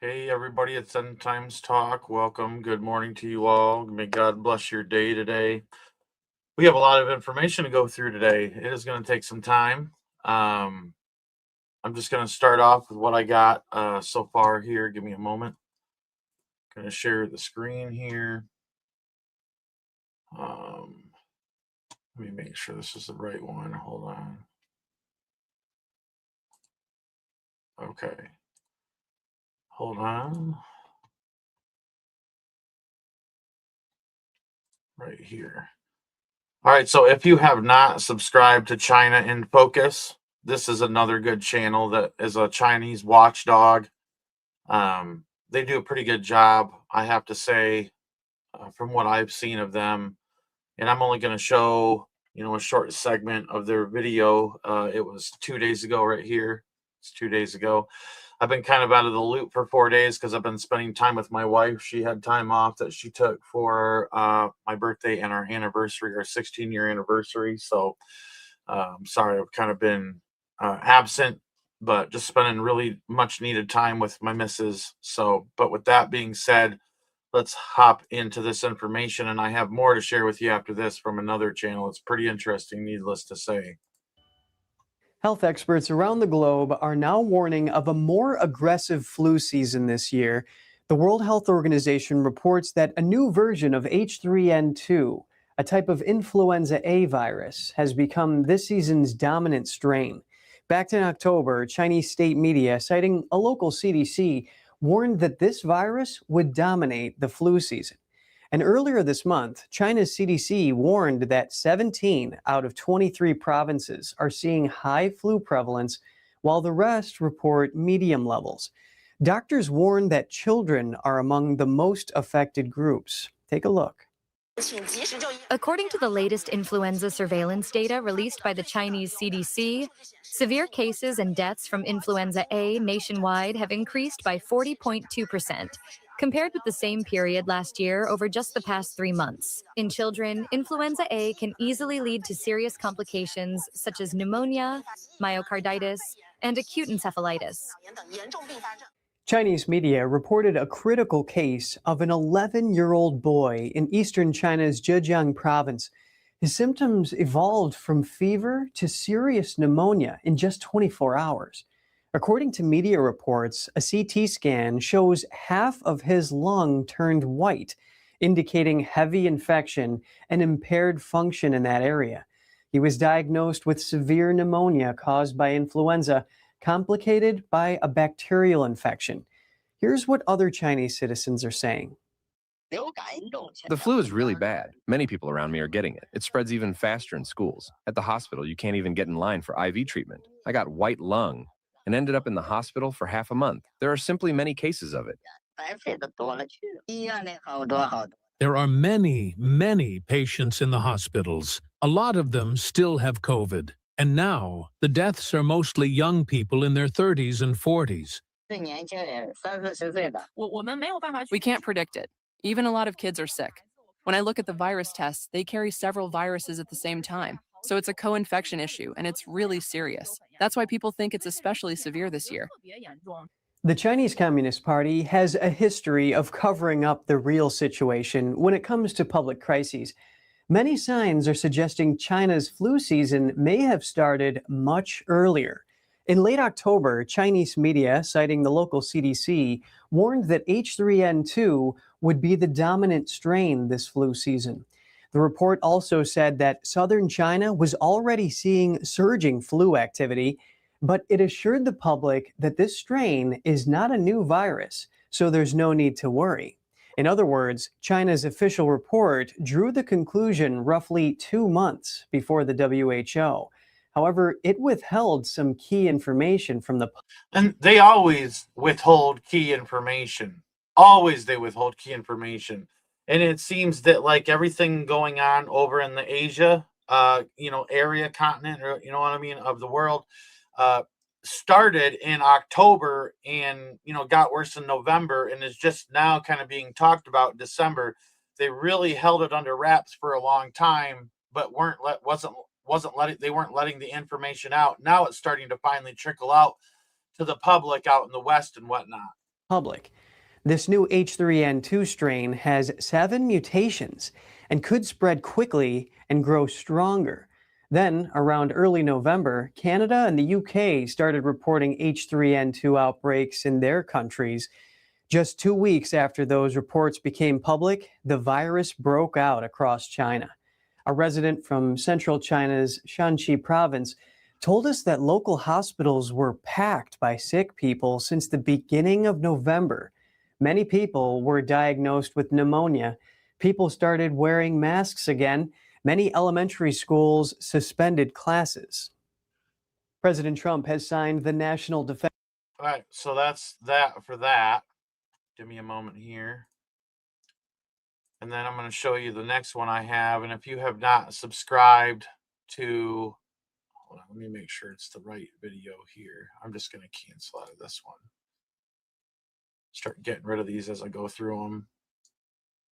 Hey everybody, it's End Times Talk. Welcome. Good morning to you all. May God bless your day today. We have a lot of information to go through today. It is going to take some time. Um, I'm just going to start off with what I got so far here. Give me a moment. Going to share the screen here. Um, Let me make sure this is the right one. Hold on. Okay. Hold on. Right here. All right, so if you have not subscribed to China in Focus, this is another good channel that is a Chinese watchdog. They do a pretty good job, I have to say, from what I've seen of them. And I'm only going to show, a short segment of their video. It was 2 days ago, right here. It's 2 days ago. I've been kind of out of the loop for 4 days because I've been spending time with my wife. She had time off that she took for my birthday and our anniversary, our 16-year anniversary. So sorry, I've kind of been absent, but just spending really much needed time with my missus. So, but with that being said, let's hop into this information. And I have more to share with you after this from another channel. It's pretty interesting, needless to say. Health experts around the globe are now warning of a more aggressive flu season this year. The World Health Organization reports that a new version of H3N2, a type of influenza A virus, has become this season's dominant strain. Back in October, Chinese state media, citing a local CDC, warned that this virus would dominate the flu season. And earlier this month, China's CDC warned that 17 out of 23 provinces are seeing high flu prevalence, while the rest report medium levels. Doctors warn that children are among the most affected groups. Take a look. According to the latest influenza surveillance data released by the Chinese CDC, severe cases and deaths from influenza A nationwide have increased by 40.2%, compared with the same period last year over just the past 3 months. In children, influenza A can easily lead to serious complications such as pneumonia, myocarditis, and acute encephalitis. Chinese media reported a critical case of an 11-year-old boy in eastern China's Zhejiang province. His symptoms evolved from fever to serious pneumonia in just 24 hours. According to media reports, a CT scan shows half of his lung turned white, indicating heavy infection and impaired function in that area. He was diagnosed with severe pneumonia caused by influenza, complicated by a bacterial infection. Here's what other Chinese citizens are saying. The flu is really bad. Many people around me are getting it. It spreads even faster in schools. At the hospital, you can't even get in line for IV treatment. I got white lung and ended up in the hospital for half a month. There are simply many cases of it. There are many, many patients in the hospitals. A lot of them still have COVID. And now, the deaths are mostly young people in their 30s and 40s. We can't predict it. Even a lot of kids are sick. When I look at the virus tests, they carry several viruses at the same time. So it's a co-infection issue, and it's really serious. That's why people think it's especially severe this year. The Chinese Communist Party has a history of covering up the real situation when it comes to public crises. Many signs are suggesting China's flu season may have started much earlier. In late October, Chinese media, citing the local CDC, warned that H3N2 would be the dominant strain this flu season. The report also said that southern China was already seeing surging flu activity, but it assured the public that this strain is not a new virus, so there's no need to worry. In other words, China's official report drew the conclusion roughly 2 months before the WHO. However, it withheld some key information from the... And they always withhold key information. Always they withhold key information. And it seems that like everything going on over in the Asia, area, continent, or you know what I mean, of the world, started in October and got worse in November and is just now kind of being talked about in December. They really held it under wraps for a long time, but they weren't letting the information out. Now it's starting to finally trickle out to the public out in the West and whatnot. public. This new H3N2 strain has 7 mutations and could spread quickly and grow stronger. Then, around early November, Canada and the UK started reporting H3N2 outbreaks in their countries. Just 2 weeks after those reports became public, the virus broke out across China. A resident from central China's Shanxi province told us that local hospitals were packed by sick people since the beginning of November. Many people were diagnosed with pneumonia. People started wearing masks again. Many elementary schools suspended classes. President Trump has signed the National Defense. All right, so that's that for that. Give me a moment here. And then I'm going to show you the next one I have. And if you have not subscribed to, hold on, let me make sure it's the right video here. I'm just going to cancel out of this one. Start getting rid of these as I go through them.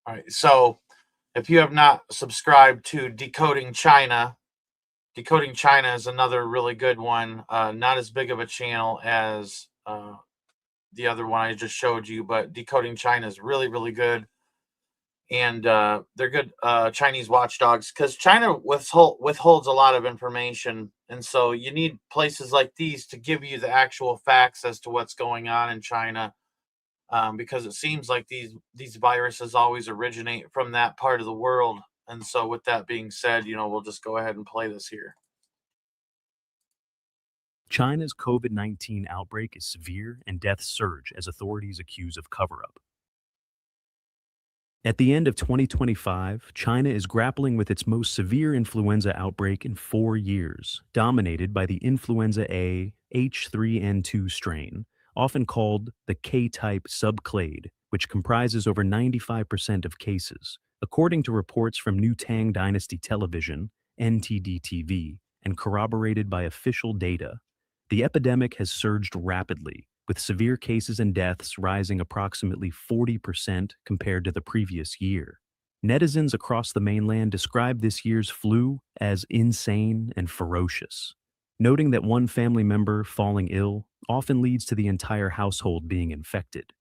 All right, so if you have not subscribed to Decoding China is another really good one. Not as big of a channel as the other one I just showed you, but Decoding China is really, really good. And they're good Chinese watchdogs because China withholds a lot of information. And so you need places like these to give you the actual facts as to what's going on in China. Because it seems like these viruses always originate from that part of the world. And so with that being said, we'll just go ahead and play this here. China's COVID-19 outbreak is severe and deaths surge as authorities accuse of cover-up. At the end of 2025, China is grappling with its most severe influenza outbreak in 4 years, dominated by the influenza A H3N2 strain, often called the K-type subclade, which comprises over 95% of cases, according to reports from New Tang Dynasty Television, NTD-TV, and corroborated by official data. The epidemic has surged rapidly, with severe cases and deaths rising approximately 40% compared to the previous year. Netizens across the mainland describe this year's flu as insane and ferocious, noting that one family member falling ill often leads to the entire household being infected,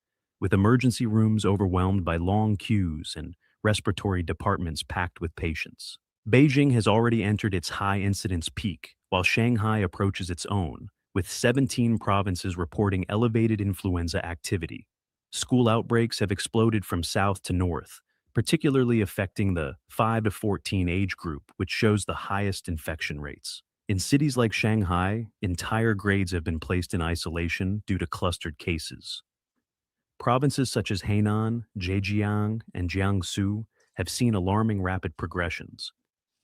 with emergency rooms overwhelmed by long queues and respiratory departments packed with patients. Beijing has already entered its high incidence peak, while Shanghai approaches its own, with 17 provinces reporting elevated influenza activity. School outbreaks have exploded from south to north, particularly affecting the 5 to 14 age group, which shows the highest infection rates. In cities like Shanghai, entire grades have been placed in isolation due to clustered cases. Provinces such as Hainan, Zhejiang, and Jiangsu have seen alarming rapid progressions.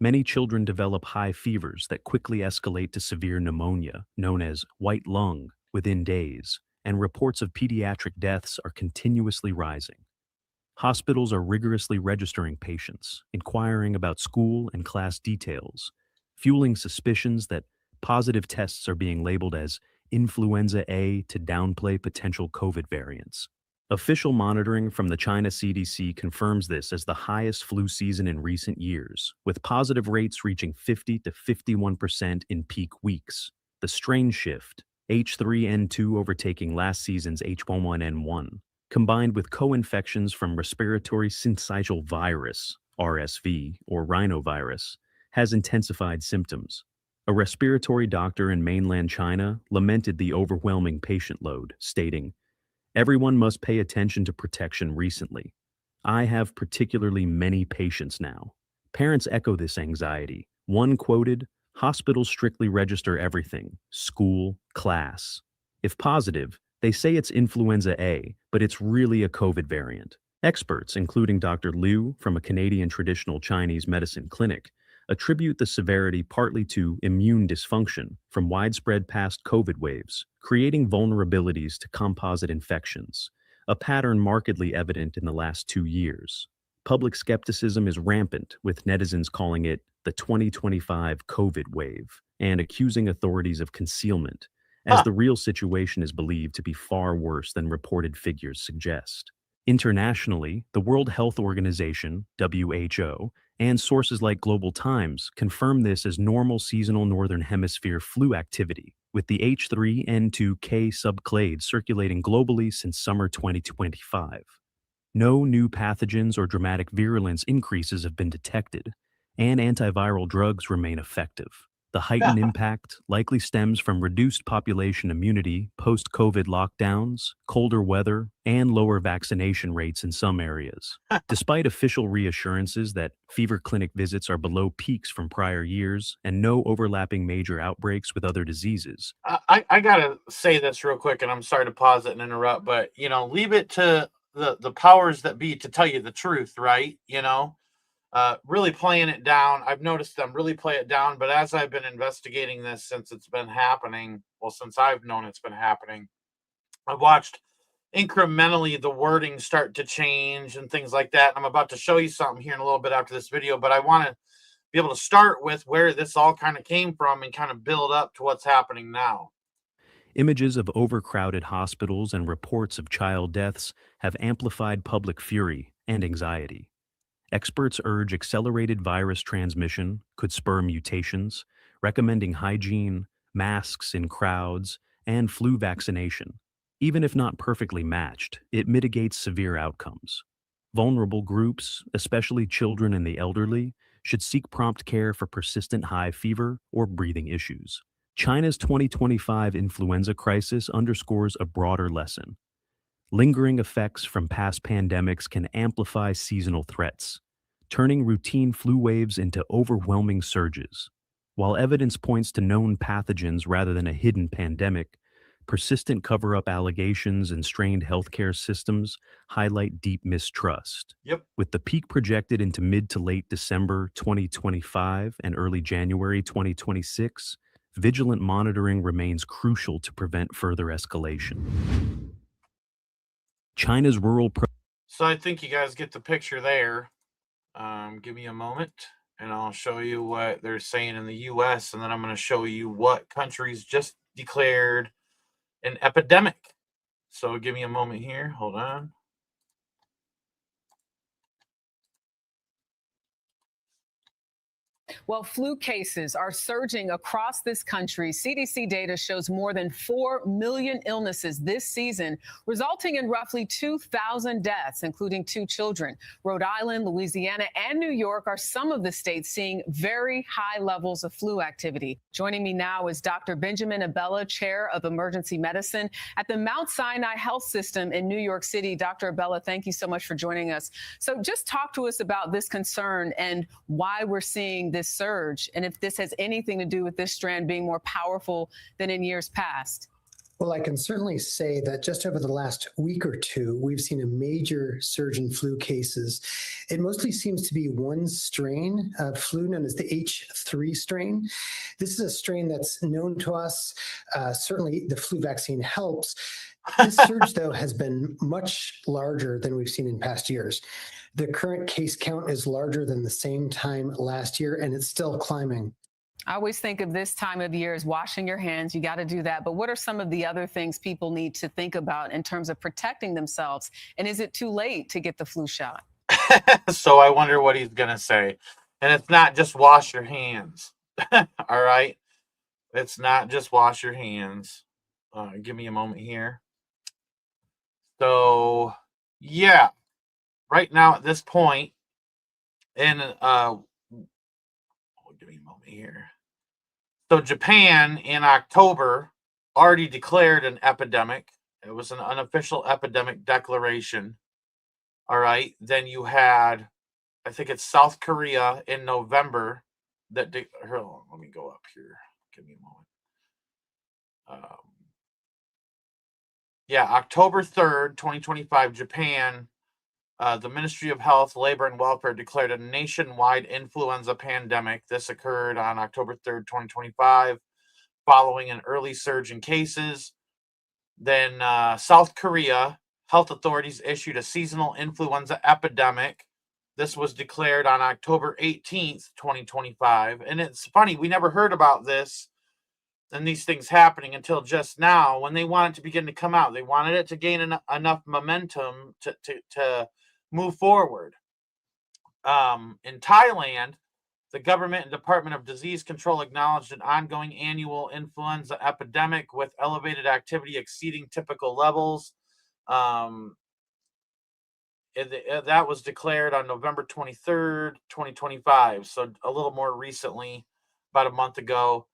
Many children develop high fevers that quickly escalate to severe pneumonia, known as white lung, within days, and reports of pediatric deaths are continuously rising. Hospitals are rigorously registering patients, inquiring about school and class details, fueling suspicions that positive tests are being labeled as influenza A to downplay potential COVID variants. Official monitoring from the China CDC confirms this as the highest flu season in recent years, with positive rates reaching 50 to 51% in peak weeks. The strain shift, H3N2 overtaking last season's H11N1, combined with co-infections from respiratory syncytial virus, RSV, or rhinovirus, has intensified symptoms. A respiratory doctor in mainland China lamented the overwhelming patient load, stating, "Everyone must pay attention to protection recently. I have particularly many patients now." Parents echo this anxiety. One quoted, "Hospitals strictly register everything, school, class. If positive, they say it's influenza A, but it's really a COVID variant." Experts, including Dr. Liu from a Canadian traditional Chinese medicine clinic, attribute the severity partly to immune dysfunction from widespread past COVID waves, creating vulnerabilities to composite infections, a pattern markedly evident in the last 2 years. Public skepticism is rampant, with netizens calling it the 2025 COVID wave and accusing authorities of concealment, as the real situation is believed to be far worse than reported figures suggest. Internationally, the World Health Organization, WHO, and sources like Global Times confirm this as normal seasonal Northern Hemisphere flu activity. with the H3N2K subclade circulating globally since summer 2025. No new pathogens or dramatic virulence increases have been detected, and antiviral drugs remain effective. The heightened impact likely stems from reduced population immunity post-COVID lockdowns, colder weather, and lower vaccination rates in some areas. Despite official reassurances that fever clinic visits are below peaks from prior years and no overlapping major outbreaks with other diseases. I gotta say this real quick, and I'm sorry to pause it and interrupt, but leave it to the powers that be to tell you the truth, right? Really playing it down. I've noticed them really play it down, but as I've been investigating this since it's been happening, well, since I've known it's been happening, I've watched incrementally the wording start to change and things like that. I'm about to show you something here in a little bit after this video, but I want to be able to start with where this all kind of came from and kind of build up to what's happening now. Images of overcrowded hospitals and reports of child deaths have amplified public fury and anxiety. Experts urge accelerated virus transmission could spur mutations, recommending hygiene, masks in crowds, and flu vaccination. Even if not perfectly matched, it mitigates severe outcomes. Vulnerable groups, especially children and the elderly, should seek prompt care for persistent high fever or breathing issues. China's 2025 influenza crisis underscores a broader lesson. Lingering effects from past pandemics can amplify seasonal threats, turning routine flu waves into overwhelming surges. While evidence points to known pathogens rather than a hidden pandemic, persistent cover-up allegations and strained healthcare systems highlight deep mistrust. Yep. With the peak projected into mid to late December 2025 and early January 2026, vigilant monitoring remains crucial to prevent further escalation. China's rural So I think you guys get the picture there. Give me a moment and I'll show you what they're saying in the US, and then I'm going to show you what countries just declared an epidemic. So give me a moment here. Hold on. Well, flu cases are surging across this country. CDC data shows more than 4 million illnesses this season, resulting in roughly 2,000 deaths, including 2 children. Rhode Island, Louisiana, and New York are some of the states seeing very high levels of flu activity. Joining me now is Dr. Benjamin Abella, Chair of Emergency Medicine at the Mount Sinai Health System in New York City. Dr. Abella, thank you so much for joining us. So just talk to us about this concern and why we're seeing this surge, and if this has anything to do with this strand being more powerful than in years past. Well, I can certainly say that just over the last week or two, we've seen a major surge in flu cases. It mostly seems to be one strain of flu known as the H3 strain. This is a strain that's known to us. Certainly the flu vaccine helps. This surge, though, has been much larger than we've seen in past years. The current case count is larger than the same time last year, and it's still climbing. I always think of this time of year as washing your hands. You got to do that. But what are some of the other things people need to think about in terms of protecting themselves? And is it too late to get the flu shot? So I wonder what he's going to say. And it's not just wash your hands. All right. It's not just wash your hands. Give me a moment here. So, yeah. Right now at this point, and give me a moment here. So Japan in October already declared an epidemic. It was an unofficial epidemic declaration. All right. Then you had, I think it's South Korea in November that hold on, let me go up here. Give me a moment. October 3rd, 2025, Japan. The Ministry of Health, Labor, and Welfare declared a nationwide influenza pandemic. This occurred on October 3rd, 2025, following an early surge in cases. Then South Korea, health authorities issued a seasonal influenza epidemic. This was declared on October 18th, 2025. And it's funny, we never heard about this and these things happening until just now when they wanted to begin to come out. They wanted it to gain enough momentum to move forward. In Thailand, The government and Department of Disease Control acknowledged an ongoing annual influenza epidemic with elevated activity exceeding typical levels. That was declared on November 23rd, 2025. So a little more recently, about a month ago.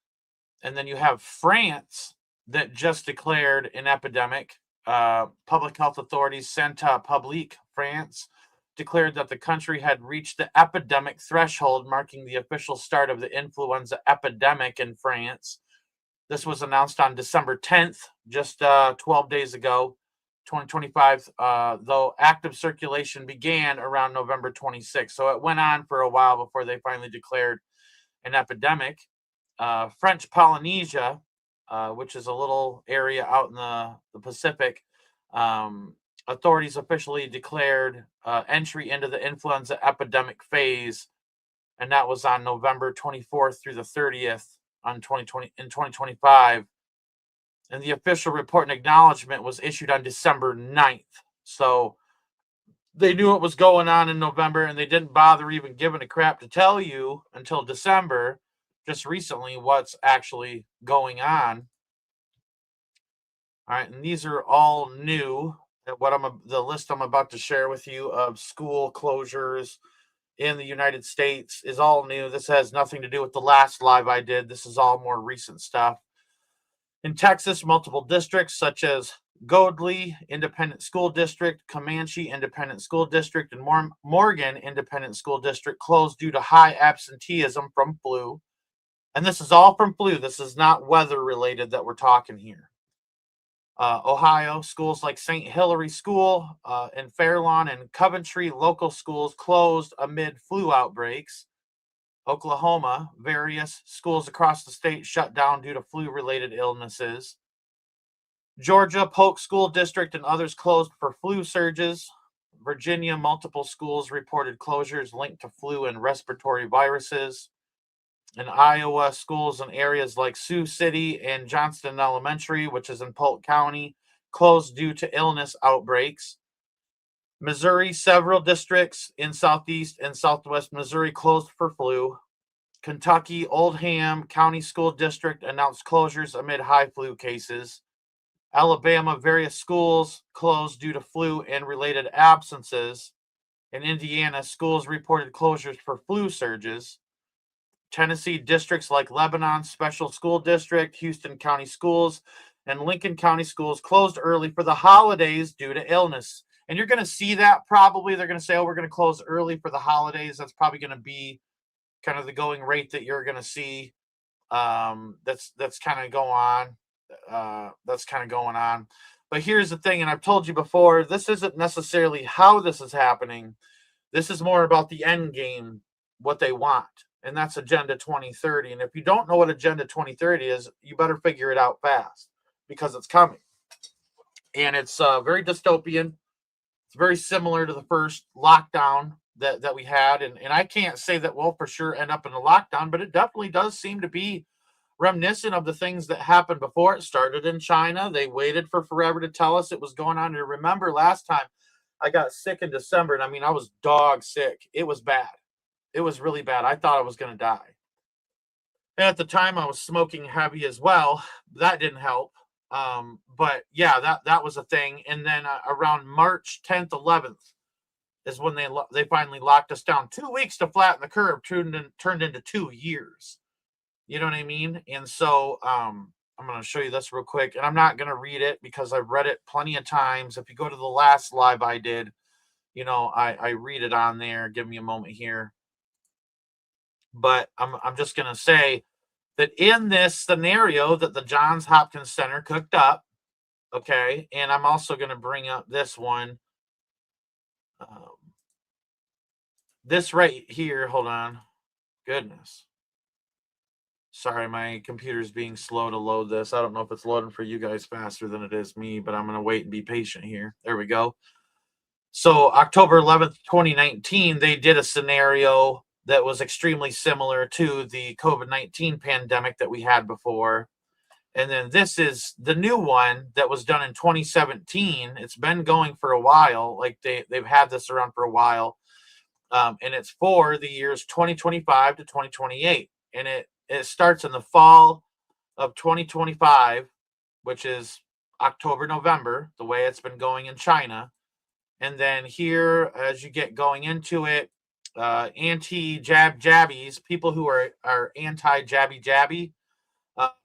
And then you have France that just declared an epidemic. Public health authorities, Santé Publique France, declared that the country had reached the epidemic threshold, marking the official start of the influenza epidemic in France. This was announced on December 10th, just 12 days ago, 2025, though active circulation began around November 26th. So it went on for a while before they finally declared an epidemic. French Polynesia, which is a little area out in the Pacific, authorities officially declared entry into the influenza epidemic phase, and that was on November 24th through the 30th in 2025. And the official report and acknowledgement was issued on December 9th. So they knew what was going on in November, and they didn't bother even giving a crap to tell you until December, just recently, what's actually going on. All right, and these are all new. The list I'm about to share with you of school closures in the United States is all new. This has nothing to do with the last live I did. This is all more recent stuff. In Texas, multiple districts such as Godley Independent School District, Comanche Independent School District, and Morgan Independent School District closed due to high absenteeism from flu. And this is all from flu. This is not weather related that we're talking here. Ohio, schools like St. Hilary School in Fairlawn and Coventry local schools closed amid flu outbreaks. Oklahoma, various schools across the state shut down due to flu-related illnesses. Georgia, Polk School District and others closed for flu surges. Virginia, multiple schools reported closures linked to flu and respiratory viruses. In Iowa, schools in areas like Sioux City and Johnston Elementary, which is in Polk County, closed due to illness outbreaks. Missouri, several districts in southeast and southwest Missouri closed for flu. Kentucky, Oldham County School District announced closures amid high flu cases. Alabama, various schools closed due to flu and related absences. In Indiana, schools reported closures for flu surges. Tennessee, districts like Lebanon Special School District, Houston County Schools, and Lincoln County Schools closed early for the holidays due to illness. And you're going to see that probably. They're going to say, oh, we're going to close early for the holidays. That's probably going to be kind of the going rate that you're going to see. That's kind of go on. That's kind of going on. But here's the thing, and I've told you before, this isn't necessarily how this is happening. This is more about the end game, what they want. And that's Agenda 2030. And if you don't know what Agenda 2030 is, you better figure it out fast because it's coming. And it's very dystopian. It's very similar to the first lockdown that we had. And I can't say that we'll for sure end up in a lockdown, but it definitely does seem to be reminiscent of the things that happened before. It started in China. They waited for forever to tell us it was going on. And remember last time I got sick in December, and I mean, I was dog sick. It was bad. It was really bad. I thought I was going to die. And at the time, I was smoking heavy as well. That didn't help. But yeah, that was a thing. And then around March 10th, 11th is when they finally locked us down. 2 weeks to flatten the curve turned into 2 years. You know what I mean? And so I'm going to show you this real quick. And I'm not going to read it because I've read it plenty of times. If you go to the last live I did, I read it on there. Give me a moment here. But I'm just going to say that in this scenario that the Johns Hopkins Center cooked up, okay, and I'm also going to bring up this one. This right here, hold on. Goodness. Sorry, my computer's being slow to load this. I don't know if it's loading for you guys faster than it is me, but I'm going to wait and be patient here. There we go. So October 11th, 2019, they did a scenario that was extremely similar to the COVID-19 pandemic that we had before. And then this is the new one that was done in 2017. It's been going for a while. Like they've had this around for a while. And it's for the years 2025 to 2028. And it starts in the fall of 2025, which is October, November, the way it's been going in China. And then here, as you get going into it, anti-jabbies, people who are anti-jabby,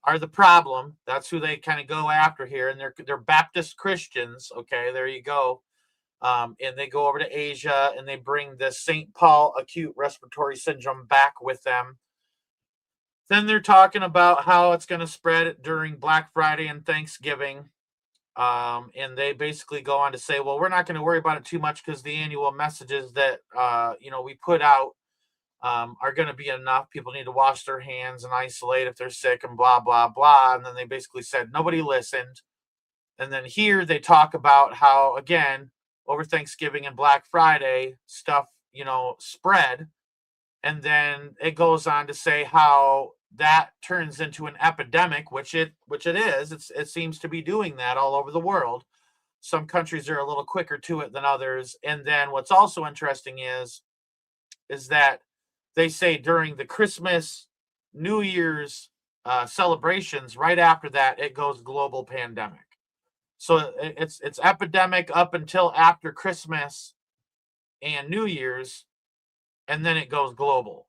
are the problem. That's who they kind of go after here. And they're Baptist Christians. Okay, there you go. And they go over to Asia and they bring the St. Paul acute respiratory syndrome back with them. Then they're talking about how it's going to spread during Black Friday and Thanksgiving. And they basically go on to say, well, we're not going to worry about it too much because the annual messages that, we put out are going to be enough. People need to wash their hands and isolate if they're sick and blah, blah, blah. And then they basically said nobody listened. And then here they talk about how, again, over Thanksgiving and Black Friday, stuff, spread. And then it goes on to say how that turns into an epidemic, which it is. It seems to be doing that all over the world. Some countries are a little quicker to it than others. And then what's also interesting is that they say during the Christmas, New Year's celebrations, right after that, it goes global pandemic. So it's epidemic up until after Christmas and New Year's, and then it goes global.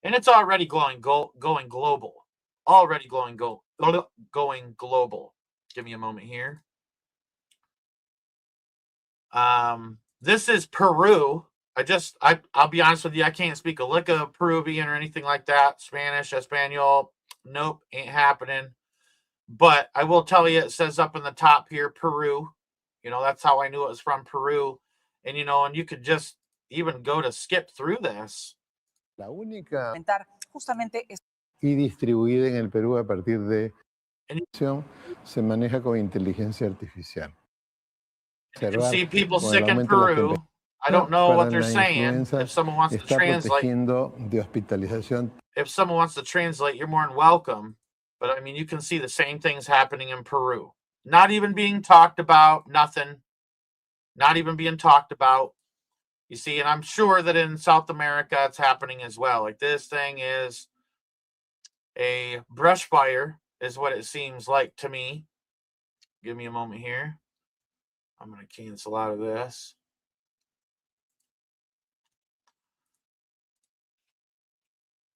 And it's already going global. Already going global. Give me a moment here. This is Peru. I'll be honest with you, I can't speak a lick of Peruvian or anything like that. Spanish, Espanol, nope, ain't happening. But I will tell you, it says up in the top here, Peru. That's how I knew it was from Peru. And, and you could just even go to skip through this. La única justamente es y distribuida en el Perú a partir de se maneja con inteligencia artificial. You can see people sick in Peru. I don't know what they're saying. If someone wants to translate, you're more than welcome. But I mean, you can see the same things happening in Peru. Not even being talked about, nothing. Not even being talked about. You see, and I'm sure that in South America it's happening as well. Like this thing is a brush fire, is what it seems like to me. Give me a moment here. I'm going to cancel out of this.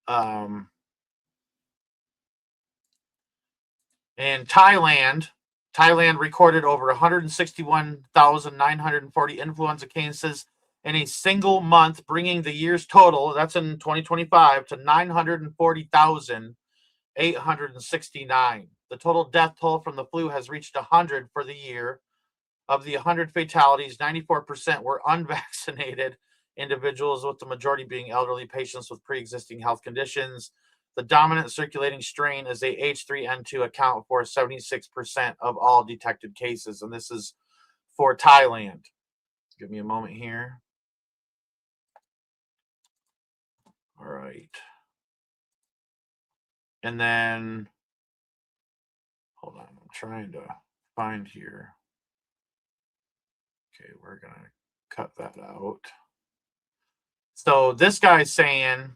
In Thailand recorded over 161,940 influenza cases in a single month, bringing the year's total, that's in 2025, to 940,869. The total death toll from the flu has reached 100 for the year. Of the 100 fatalities, 94% were unvaccinated individuals, with the majority being elderly patients with pre-existing health conditions. The dominant circulating strain is a H3N2, account for 76% of all detected cases, and this is for Thailand. Give me a moment here. All right. And then, hold on, I'm trying to find here. Okay, we're going to cut that out. So this guy's saying,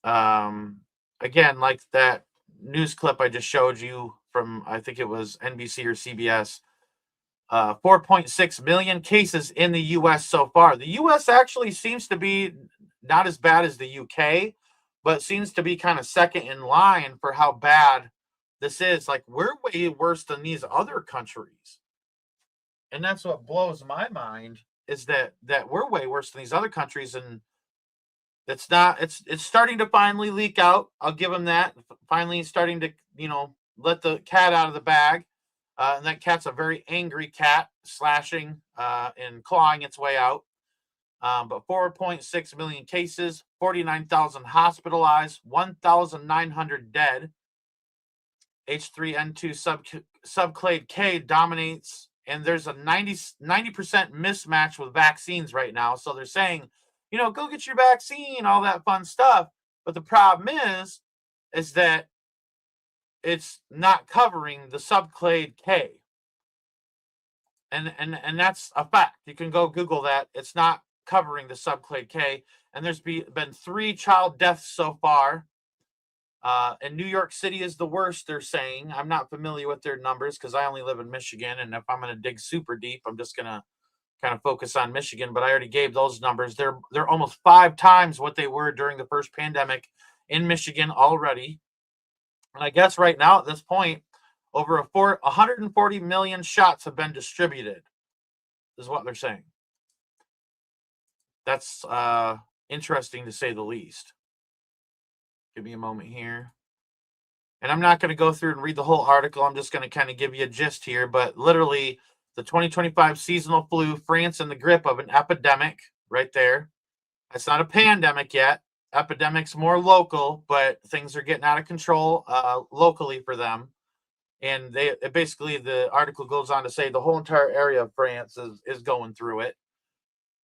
again, like that news clip I just showed you from, I think it was NBC or CBS, 4.6 million cases in the U.S. so far. The U.S. actually seems to be not as bad as the UK, but seems to be kind of second in line for how bad this is. Like, we're way worse than these other countries. And that's what blows my mind, is that we're way worse than these other countries. And it's starting to finally leak out. I'll give them that. Finally starting to, let the cat out of the bag. And that cat's a very angry cat, slashing and clawing its way out. But 4.6 million cases, 49,000 hospitalized, 1,900 dead. H3N2 subclade K dominates, and there's a 90% mismatch with vaccines right now. So they're saying, go get your vaccine, all that fun stuff. But the problem is that it's not covering the subclade K. And that's a fact. You can go Google that. It's not covering the subclade K. And there's been 3 child deaths so far. And New York City is the worst, they're saying. I'm not familiar with their numbers because I only live in Michigan. And if I'm going to dig super deep, I'm just going to kind of focus on Michigan. But I already gave those numbers. They're almost 5 times what they were during the first pandemic in Michigan already. And I guess right now at this point, over 140 million shots have been distributed, is what they're saying. That's interesting to say the least. Give me a moment here. And I'm not going to go through and read the whole article. I'm just going to kind of give you a gist here. But literally, the 2025 seasonal flu, France in the grip of an epidemic right there. It's not a pandemic yet. Epidemic's more local, but things are getting out of control locally for them. And basically, the article goes on to say the whole entire area of France is going through it.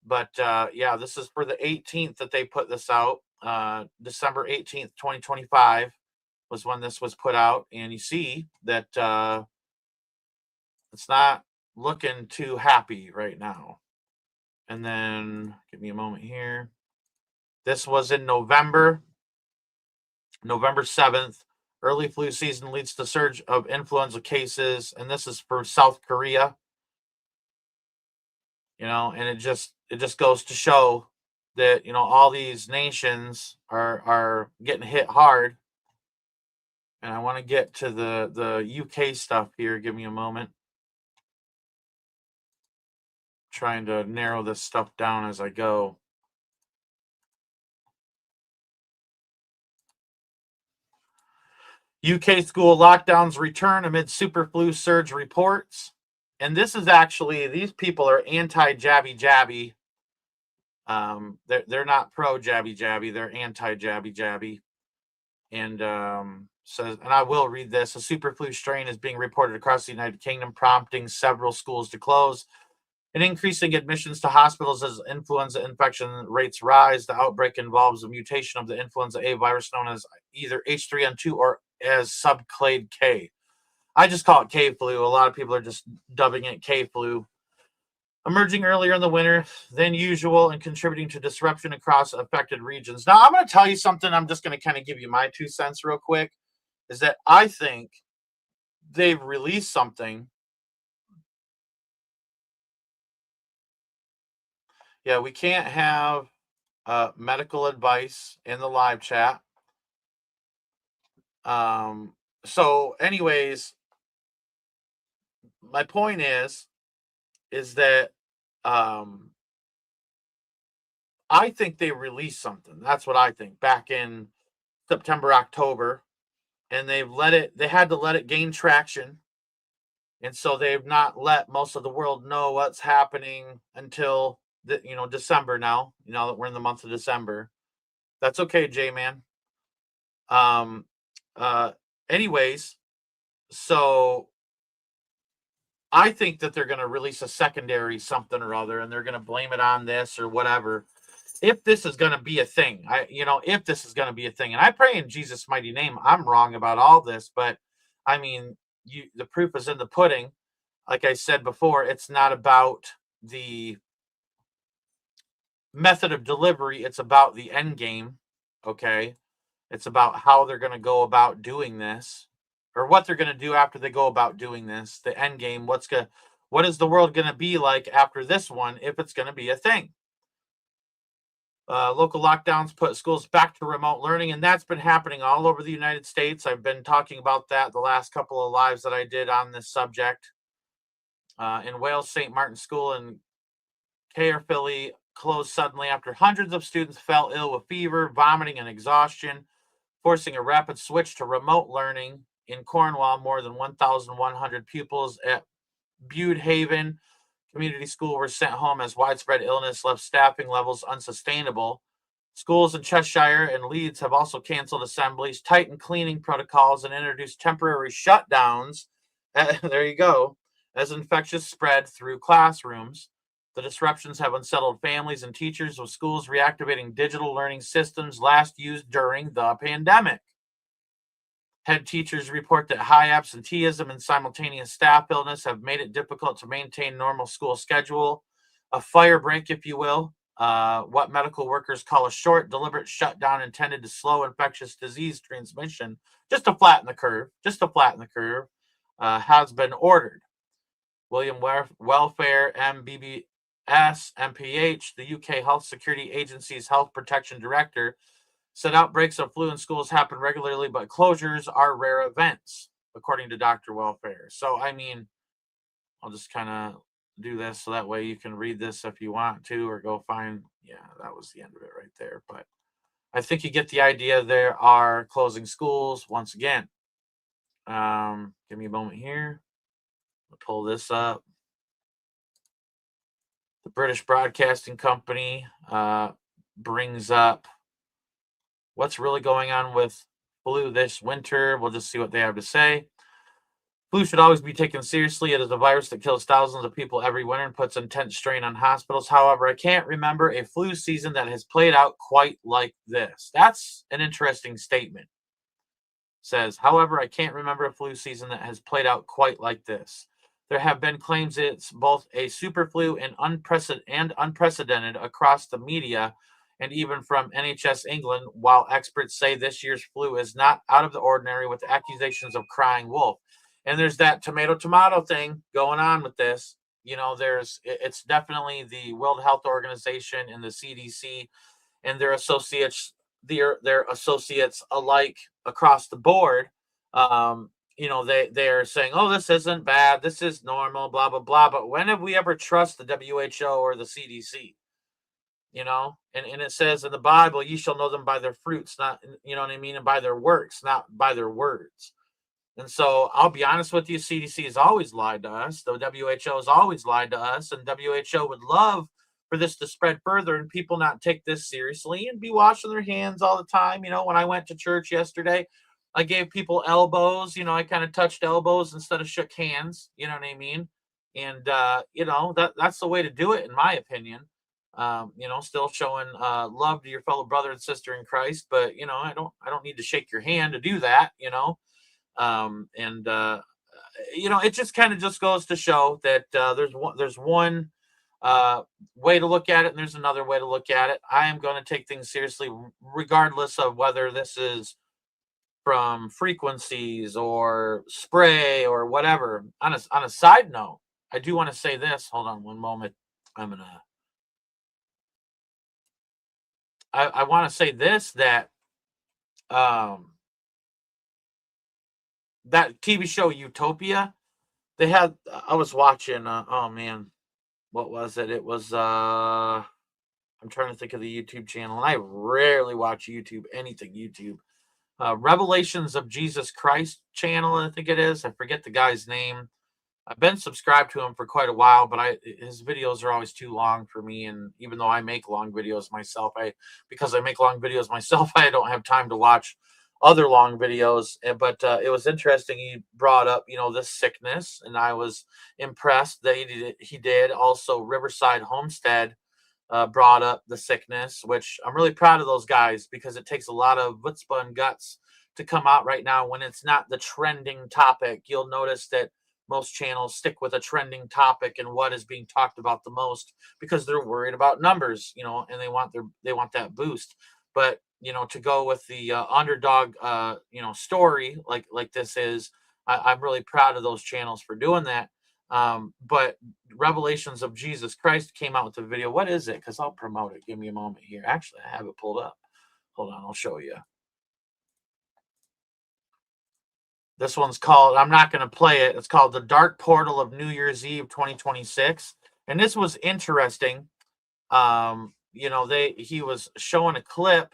But yeah, this is for the 18th that they put this out. December 18th, 2025 was when this was put out. And you see that it's not looking too happy right now. And then give me a moment here. This was in November 7th. Early flu season leads to surge of influenza cases. And this is for South Korea. You know, and it just goes to show that, you know, all these nations are getting hit hard. And I want to get to the UK stuff here. Give me a moment. Trying to narrow this stuff down as I go. UK school lockdowns return amid super flu surge reports. And this is actually, these people are anti-jabby jabby. They're not pro jabby jabby. They're anti-jabby jabby. And says, and I will read this. A super flu strain is being reported across the United Kingdom, prompting several schools to close and increasing admissions to hospitals as influenza infection rates rise. The outbreak involves a mutation of the influenza A virus known as either H3N2 or as subclade K. I just call it K flu. A lot of people are just dubbing it K flu. Emerging earlier in the winter than usual and contributing to disruption across affected regions. Now, I'm going to tell you something. I'm just going to kind of give you my 2 cents real quick, is that I think they've released something. Yeah, we can't have medical advice in the live chat. So anyways, my point is that I think they released something. That's what I think. Back in September, October, and they had to let it gain traction. And so they've not let most of the world know what's happening until December now, that we're in the month of December. That's okay, J-Man. Anyways, so I think that they're going to release a secondary something or other, and they're going to blame it on this or whatever. If this is going to be a thing, if this is going to be a thing, and I pray in Jesus' mighty name, I'm wrong about all this, but I mean, the proof is in the pudding. Like I said before, it's not about the method of delivery. It's about the end game. Okay. It's about how they're going to go about doing this, or what they're going to do after they go about doing this. The end game. What is the world going to be like after this one, if it's going to be a thing? Local lockdowns put schools back to remote learning, and that's been happening all over the United States. I've been talking about that the last couple of lives that I did on this subject. In Wales, St. Martin's School in Caerphilly closed suddenly after hundreds of students fell ill with fever, vomiting, and exhaustion, forcing a rapid switch to remote learning. In Cornwall, more than 1,100 pupils at Bude Haven Community School were sent home as widespread illness left staffing levels unsustainable. Schools in Cheshire and Leeds have also canceled assemblies, tightened cleaning protocols, and introduced temporary shutdowns. There you go. As infections spread through classrooms. The disruptions have unsettled families and teachers, with schools reactivating digital learning systems last used during the pandemic. Head teachers report that high absenteeism and simultaneous staff illness have made it difficult to maintain normal school schedule. A fire break, if you will. what medical workers call a short, deliberate shutdown intended to slow infectious disease transmission, just to flatten the curve, has been ordered. William Welfare, MBBS, MPH, the UK Health Security Agency's Health Protection Director, said outbreaks of flu in schools happen regularly, but closures are rare events, according to Dr. Welfare. So, I mean, I'll just kind of do this so that way you can read this if you want to, or go find, yeah, that was the end of it right there. But I think you get the idea. There are closing schools once again. Give me a moment here. I'll pull this up. The British Broadcasting Company brings up what's really going on with flu this winter. We'll just see what they have to say. Flu should always be taken seriously. It is a virus that kills thousands of people every winter and puts intense strain on hospitals. However, I can't remember a flu season that has played out quite like this. That's an interesting statement. Says, however, I can't remember a flu season that has played out quite like this. There have been claims it's both a super flu and unprecedented across the media and even from NHS England, while experts say this year's flu is not out of the ordinary, with accusations of crying wolf. And there's that tomato thing going on with this. You know, it's definitely the World Health Organization and the CDC and their associates alike across the board. You know, they're saying, oh, this isn't bad, this is normal, blah, blah, blah. But when have we ever trusted the WHO or the CDC? You know, and it says in the Bible, you shall know them by their fruits, not, you know what I mean, and by their works, not by their words. And so I'll be honest with you, CDC has always lied to us. The WHO has always lied to us, and WHO would love for this to spread further and people not take this seriously and be washing their hands all the time. You know, when I went to church yesterday, I gave people elbows. You know, I kind of touched elbows instead of shook hands. You know what I mean? And you know, that's the way to do it, in my opinion. You know, still showing love to your fellow brother and sister in Christ, but you know, I don't need to shake your hand to do that. You know, you know, it just kind of just goes to show that there's one way to look at it, and there's another way to look at it. I am going to take things seriously, regardless of whether this is from frequencies or spray or whatever. On a side note, I do want to say this. Hold on one moment. I want to say this, that that TV show Utopia, I was watching, oh man, what was it? It was, I'm trying to think of the YouTube channel, and I rarely watch anything YouTube. Revelations of Jesus Christ channel, I think it is. I forget the guy's name. I've been subscribed to him for quite a while, but his videos are always too long for me. And even though I make long videos myself, because I make long videos myself, I don't have time to watch other long videos. But it was interesting. He brought up, you know, this sickness, and I was impressed that he did. Also, Riverside Homestead brought up the sickness, which I'm really proud of those guys, because it takes a lot of chutzpah and guts to come out right now when it's not the trending topic. You'll notice that most channels stick with a trending topic and what is being talked about the most, because they're worried about numbers, you know, and they want that boost. But you know, to go with the underdog, you know, story like this is, I'm really proud of those channels for doing that. But Revelations of Jesus Christ came out with a video. What is it? Because I'll promote it. Give me a moment here. Actually, I have it pulled up. Hold on, I'll show you. This one's called, I'm not going to play it. It's called The Dark Portal of New Year's Eve 2026. And this was interesting. You know, he was showing a clip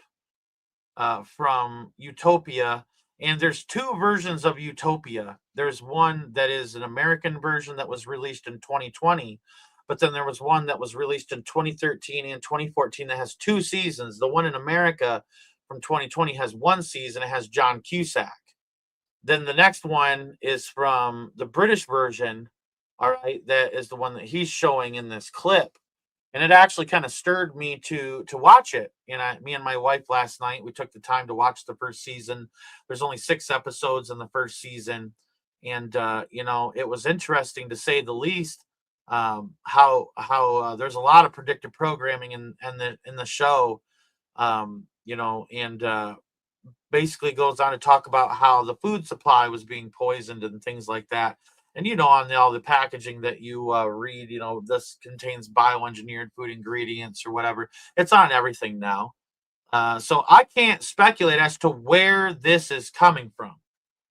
from Utopia, and there's two versions of Utopia. There's one that is an American version that was released in 2020, but then there was one that was released in 2013 and 2014 that has two seasons. The one in America from 2020 has one season. It has John Cusack. Then the next one is from the British version. All right, that is the one that he's showing in this clip. And it actually kind of stirred me to watch it. And me and my wife last night, we took the time to watch the first season. There's only 6 episodes in the first season. And, you know, it was interesting to say the least. how there's a lot of predictive programming in the show, and basically goes on to talk about how the food supply was being poisoned and things like that. And on all the packaging that you read, this contains bioengineered food ingredients or whatever. It's on everything now. So I can't speculate as to where this is coming from.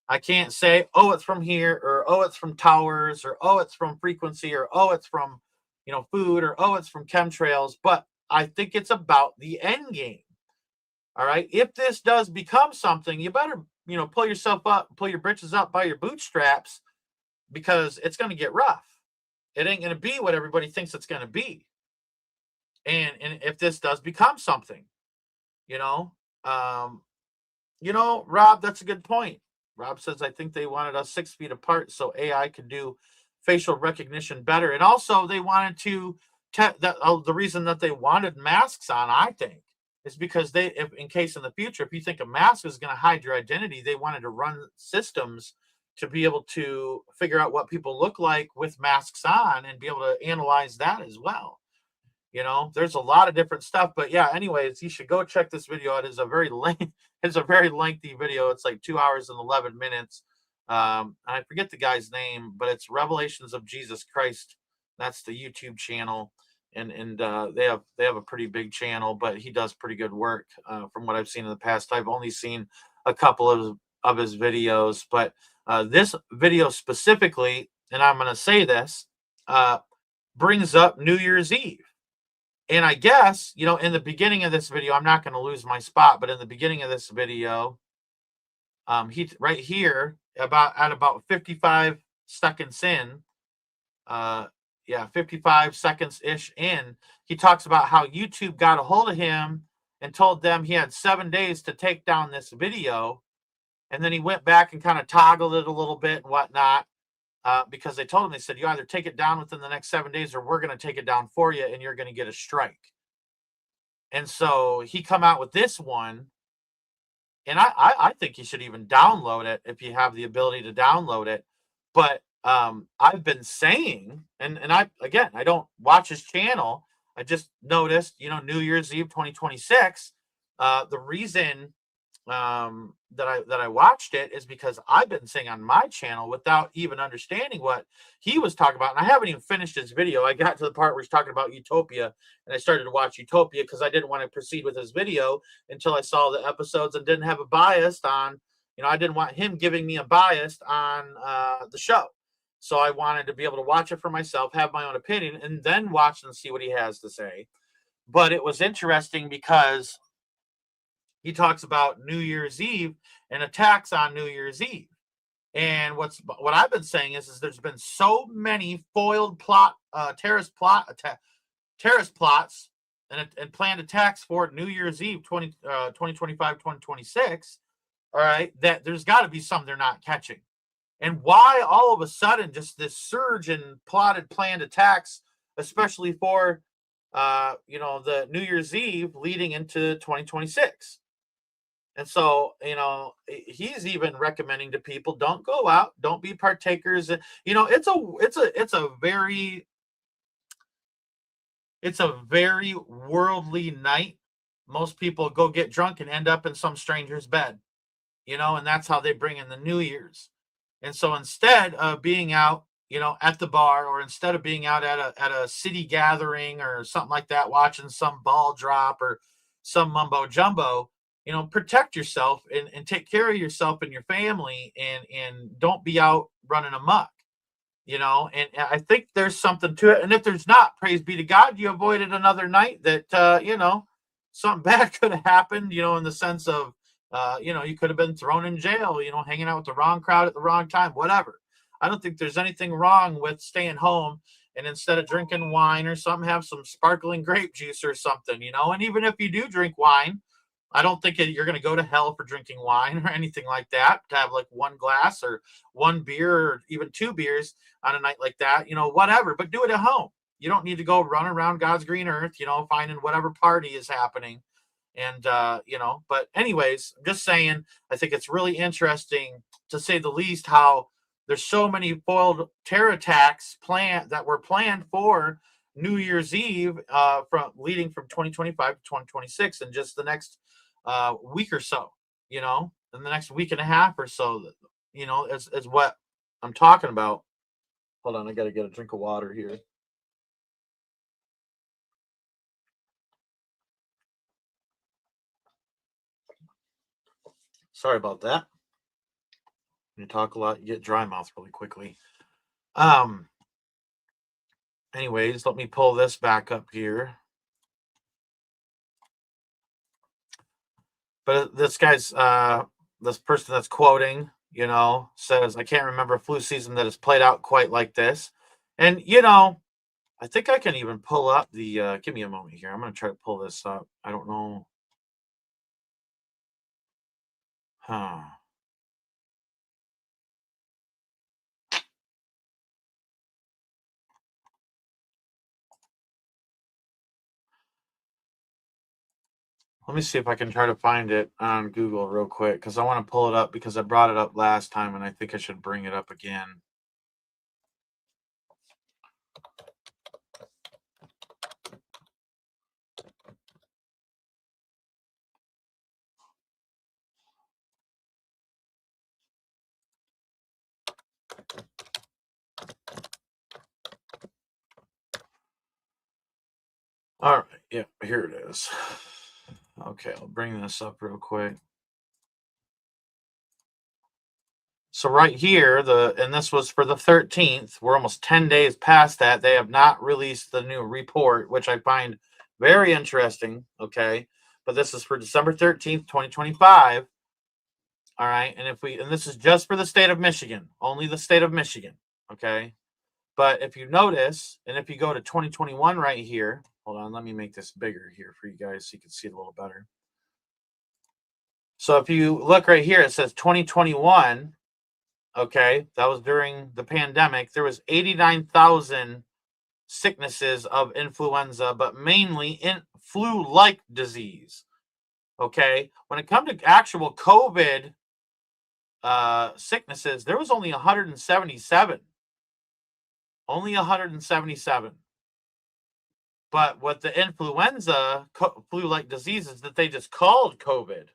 I can't say, oh, it's from here, or oh, it's from towers, or oh, it's from frequency, or oh, it's from food, or oh, it's from chemtrails. But I think it's about the end game. All right. If this does become something, you better, pull yourself up, pull your britches up by your bootstraps, because it's going to get rough. It ain't going to be what everybody thinks it's going to be. And if this does become something, Rob, that's a good point. Rob says, I think they wanted us 6 feet apart so AI could do facial recognition better. And also they wanted to, the reason that they wanted masks on, I think, is because if in case in the future, if you think a mask is going to hide your identity, they wanted to run systems to be able to figure out what people look like with masks on and be able to analyze that as well. There's a lot of different stuff, but yeah, anyways, you should go check this video out. It's a very lengthy video. It's like 2 hours and 11 minutes. I forget the guy's name, but it's Revelations of Jesus Christ. That's the YouTube channel. And they have a pretty big channel, but he does pretty good work from what I've seen in the past. I've only seen a couple of his videos, but this video specifically, and I'm going to say this, brings up New Year's Eve. And I guess, in the beginning of this video, I'm not going to lose my spot, but in the beginning of this video, he right here about 55 seconds in, 55 seconds ish in, he talks about how YouTube got a hold of him and told them he had 7 days to take down this video. And then he went back and kind of toggled it a little bit and whatnot, because they told him, they said, you either take it down within the next 7 days or we're going to take it down for you and you're going to get a strike. And so he come out with this one. And I think you should even download it if you have the ability to download it. But I've been saying, and I don't watch his channel. I just noticed, New Year's Eve 2026. The reason that I watched it is because I've been saying on my channel without even understanding what he was talking about. And I haven't even finished his video. I got to the part where he's talking about Utopia, and I started to watch Utopia because I didn't want to proceed with his video until I saw the episodes and didn't have a bias on, I didn't want him giving me a bias on the show. So I wanted to be able to watch it for myself, have my own opinion, and then watch and see what he has to say. But it was interesting because he talks about New Year's Eve and attacks on New Year's Eve. And what I've been saying is there's been so many foiled terrorist plots and planned attacks for New Year's Eve 2025, 2026, all right, that there's got to be some they're not catching. And why all of a sudden just this surge in planned attacks, especially for the New Year's Eve leading into 2026. And so, he's even recommending to people, don't go out, don't be partakers. It's a very worldly night. Most people go get drunk and end up in some stranger's bed, and that's how they bring in the New Year's. And so instead of being out, at the bar, or instead of being out at a city gathering or something like that, watching some ball drop or some mumbo jumbo, protect yourself and take care of yourself and your family, and don't be out running amok, and I think there's something to it. And if there's not, praise be to God, you avoided another night that, something bad could have happened, in the sense of, you could have been thrown in jail, hanging out with the wrong crowd at the wrong time, whatever. I don't think there's anything wrong with staying home and instead of drinking wine or something, have some sparkling grape juice or something, and even if you do drink wine, I don't think you're going to go to hell for drinking wine or anything like that, to have like one glass or one beer or even 2 beers on a night like that, whatever, but do it at home. You don't need to go run around God's green earth, finding whatever party is happening. And, but anyways, I'm just saying, I think it's really interesting, to say the least, how there's so many foiled terror attacks that were planned for New Year's Eve from 2025 to 2026 in just the next week or so, in the next week and a half or so, is what I'm talking about. Hold on, I got to get a drink of water here. Sorry about that. When you talk a lot, you get dry mouth really quickly. Anyways, let me pull this back up here. But this guy's this person that's quoting, says, I can't remember a flu season that has played out quite like this. And I think I can even pull up the give me a moment here. I'm going to try to pull this up. I don't know. Let me see if I can try to find it on Google real quick, because I want to pull it up because I brought it up last time and I think I should bring it up again. All right, yeah, here it is. Okay, I'll bring this up real quick. So right here, and this was for the 13th. We're almost 10 days past that. They have not released the new report, which I find very interesting. Okay, but this is for December 13th, 2025. All right, and this is just for the state of Michigan, only the state of Michigan. Okay, but if you notice, and if you go to 2021 right here, hold on, let me make this bigger here for you guys so you can see it a little better. So if you look right here, it says 2021. Okay, that was during the pandemic. There was 89,000 sicknesses of influenza, but mainly in flu-like disease. Okay, when it comes to actual COVID sicknesses, there was only 177. Only 177. But with the influenza flu-like diseases that they just called COVID,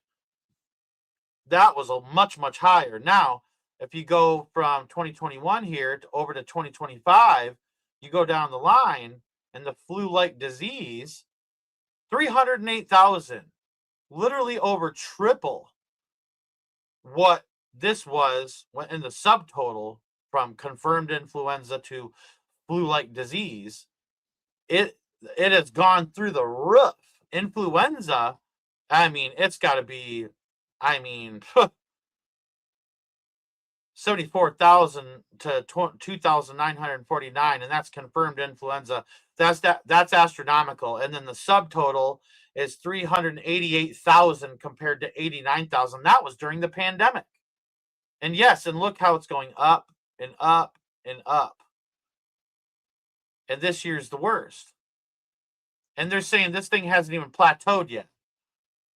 that was a much, much higher. Now, if you go from 2021 here over to 2025, you go down the line, and the flu-like disease, 308,000, literally over triple what this was in the subtotal from confirmed influenza to flu-like disease. It has gone through the roof. Influenza, it's got to be, 74,000 to 2,949, and that's confirmed influenza. That's astronomical. And then the subtotal is 388,000 compared to 89,000. That was during the pandemic. And yes, and look how it's going up and up and up. And this year's the worst. And they're saying this thing hasn't even plateaued yet.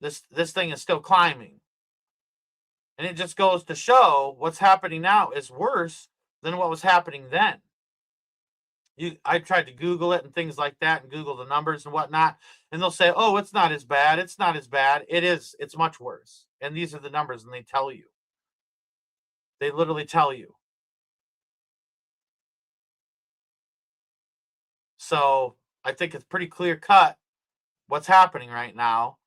This thing is still climbing. And it just goes to show what's happening now is worse than what was happening then. I tried to Google it and things like that, and Google the numbers and whatnot, and they'll say, oh, it's not as bad. It's not as bad. It is. It's much worse. And these are the numbers, and they tell you. They literally tell you. So I think it's pretty clear cut what's happening right now.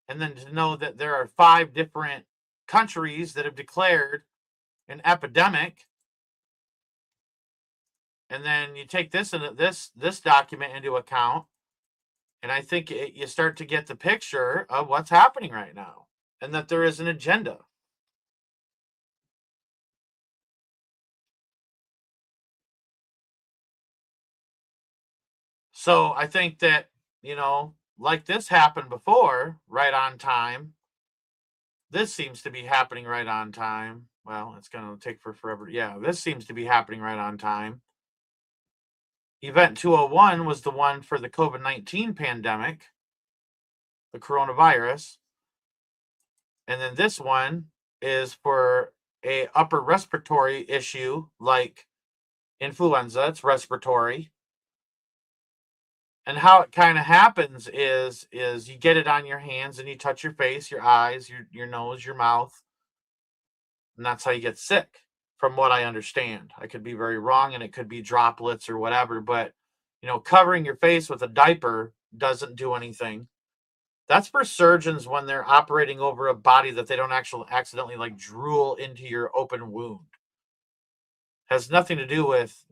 And then to know that there are 5 different countries that have declared an epidemic, and then you take this document into account, and I think you start to get the picture of what's happening right now, and that there is an agenda. So I think that, like this happened before, right on time. This seems to be happening right on time. Well, it's going to take forever. Yeah, this seems to be happening right on time. Event 201 was the one for the COVID-19 pandemic, the coronavirus. And then this one is for a upper respiratory issue like influenza. It's respiratory. And how it kind of happens is you get it on your hands and you touch your face, your eyes, your nose, your mouth, and that's how you get sick, from what I understand. I could be very wrong, and it could be droplets or whatever, but covering your face with a diaper doesn't do anything. That's for surgeons when they're operating over a body that they don't actually accidentally like drool into your open wound. Has nothing to do with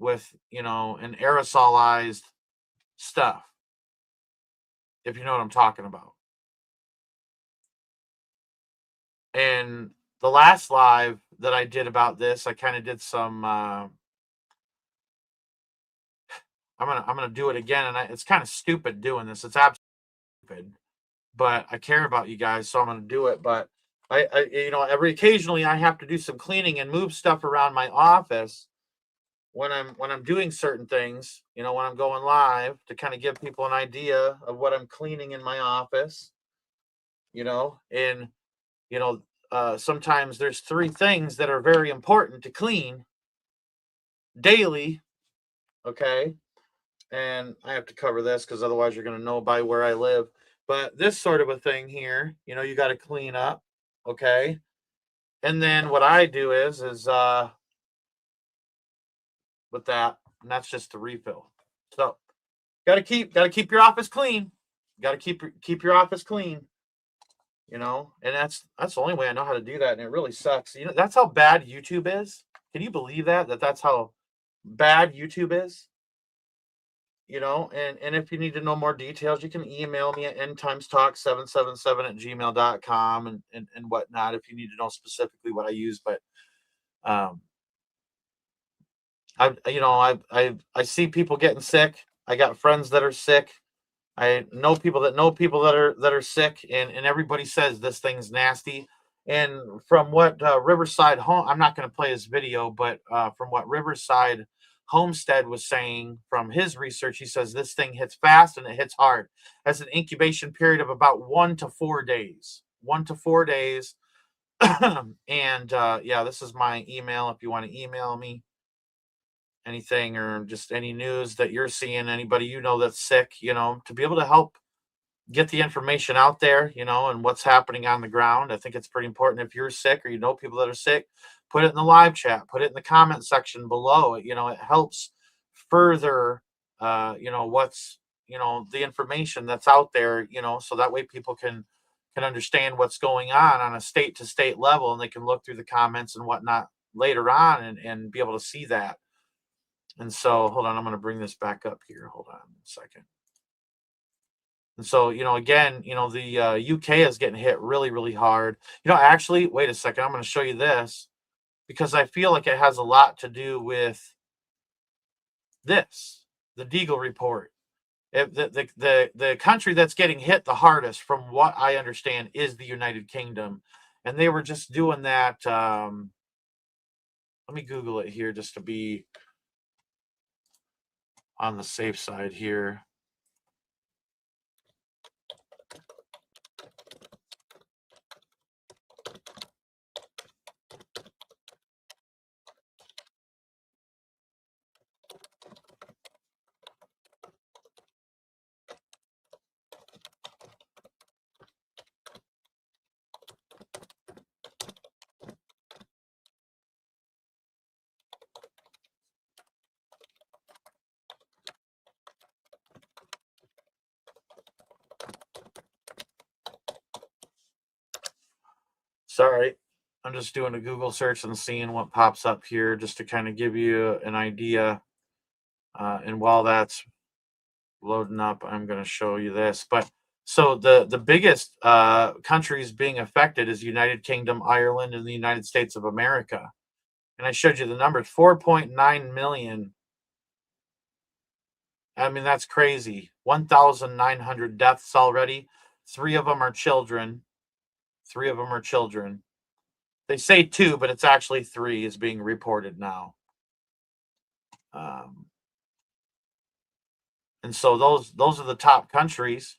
an aerosolized stuff, if you know what I'm talking about. And the last live that I did about this, I kind of did some I'm gonna do it again, and it's kind of stupid doing this. It's absolutely stupid, but I care about you guys, so I'm gonna do it. But I every occasionally I have to do some cleaning and move stuff around my office when I'm doing certain things, when I'm going live, to kind of give people an idea of what I'm cleaning in my office, and sometimes there's 3 things that are very important to clean daily. Okay. And I have to cover this because otherwise you're going to know by where I live. But this sort of a thing here, you got to clean up. Okay. And then what I do is with that, and that's just the refill. So got to keep your office clean. Got to keep your office clean. And that's the only way I know how to do that. And it really sucks. That's how bad YouTube is. Can you believe that's how bad YouTube is? And if you need to know more details, you can email me at endtimestalk777@gmail.com and whatnot if you need to know specifically what I use. But I see people getting sick. I got friends that are sick. I know people that are sick, and everybody says this thing's nasty. And from what Riverside Home, I'm not going to play his video, but from what Riverside Homestead was saying from his research, he says this thing hits fast and it hits hard. Has an incubation period of about 1 to 4 days. 1 to 4 days. And this is my email if you want to email me anything or just any news that you're seeing, anybody that's sick, to be able to help get the information out there, and what's happening on the ground. I think it's pretty important. If you're sick or people that are sick, put it in the live chat, put it in the comment section below. It helps further, what's, the information that's out there, so that way people can understand what's going on a state to state level, and they can look through the comments and whatnot later on and be able to see that. And so, hold on, I'm going to bring this back up here. Hold on a second. And so, again, the UK is getting hit really, really hard. Actually, wait a second. I'm going to show you this because I feel like it has a lot to do with this, the Deagle report. The country that's getting hit the hardest, from what I understand, is the United Kingdom. And they were just doing that. Let me Google it here just to be on the safe side here. Sorry, I'm just doing a Google search and seeing what pops up here just to kind of give you an idea. And while that's loading up, I'm going to show you this. But so the biggest countries being affected is United Kingdom, Ireland, and the United States of America. And I showed you the numbers, 4.9 million. I mean, that's crazy. 1,900 deaths already. 3 of them are children. 3 of them are children. They say 2, but it's actually 3 is being reported now. And so those are the top countries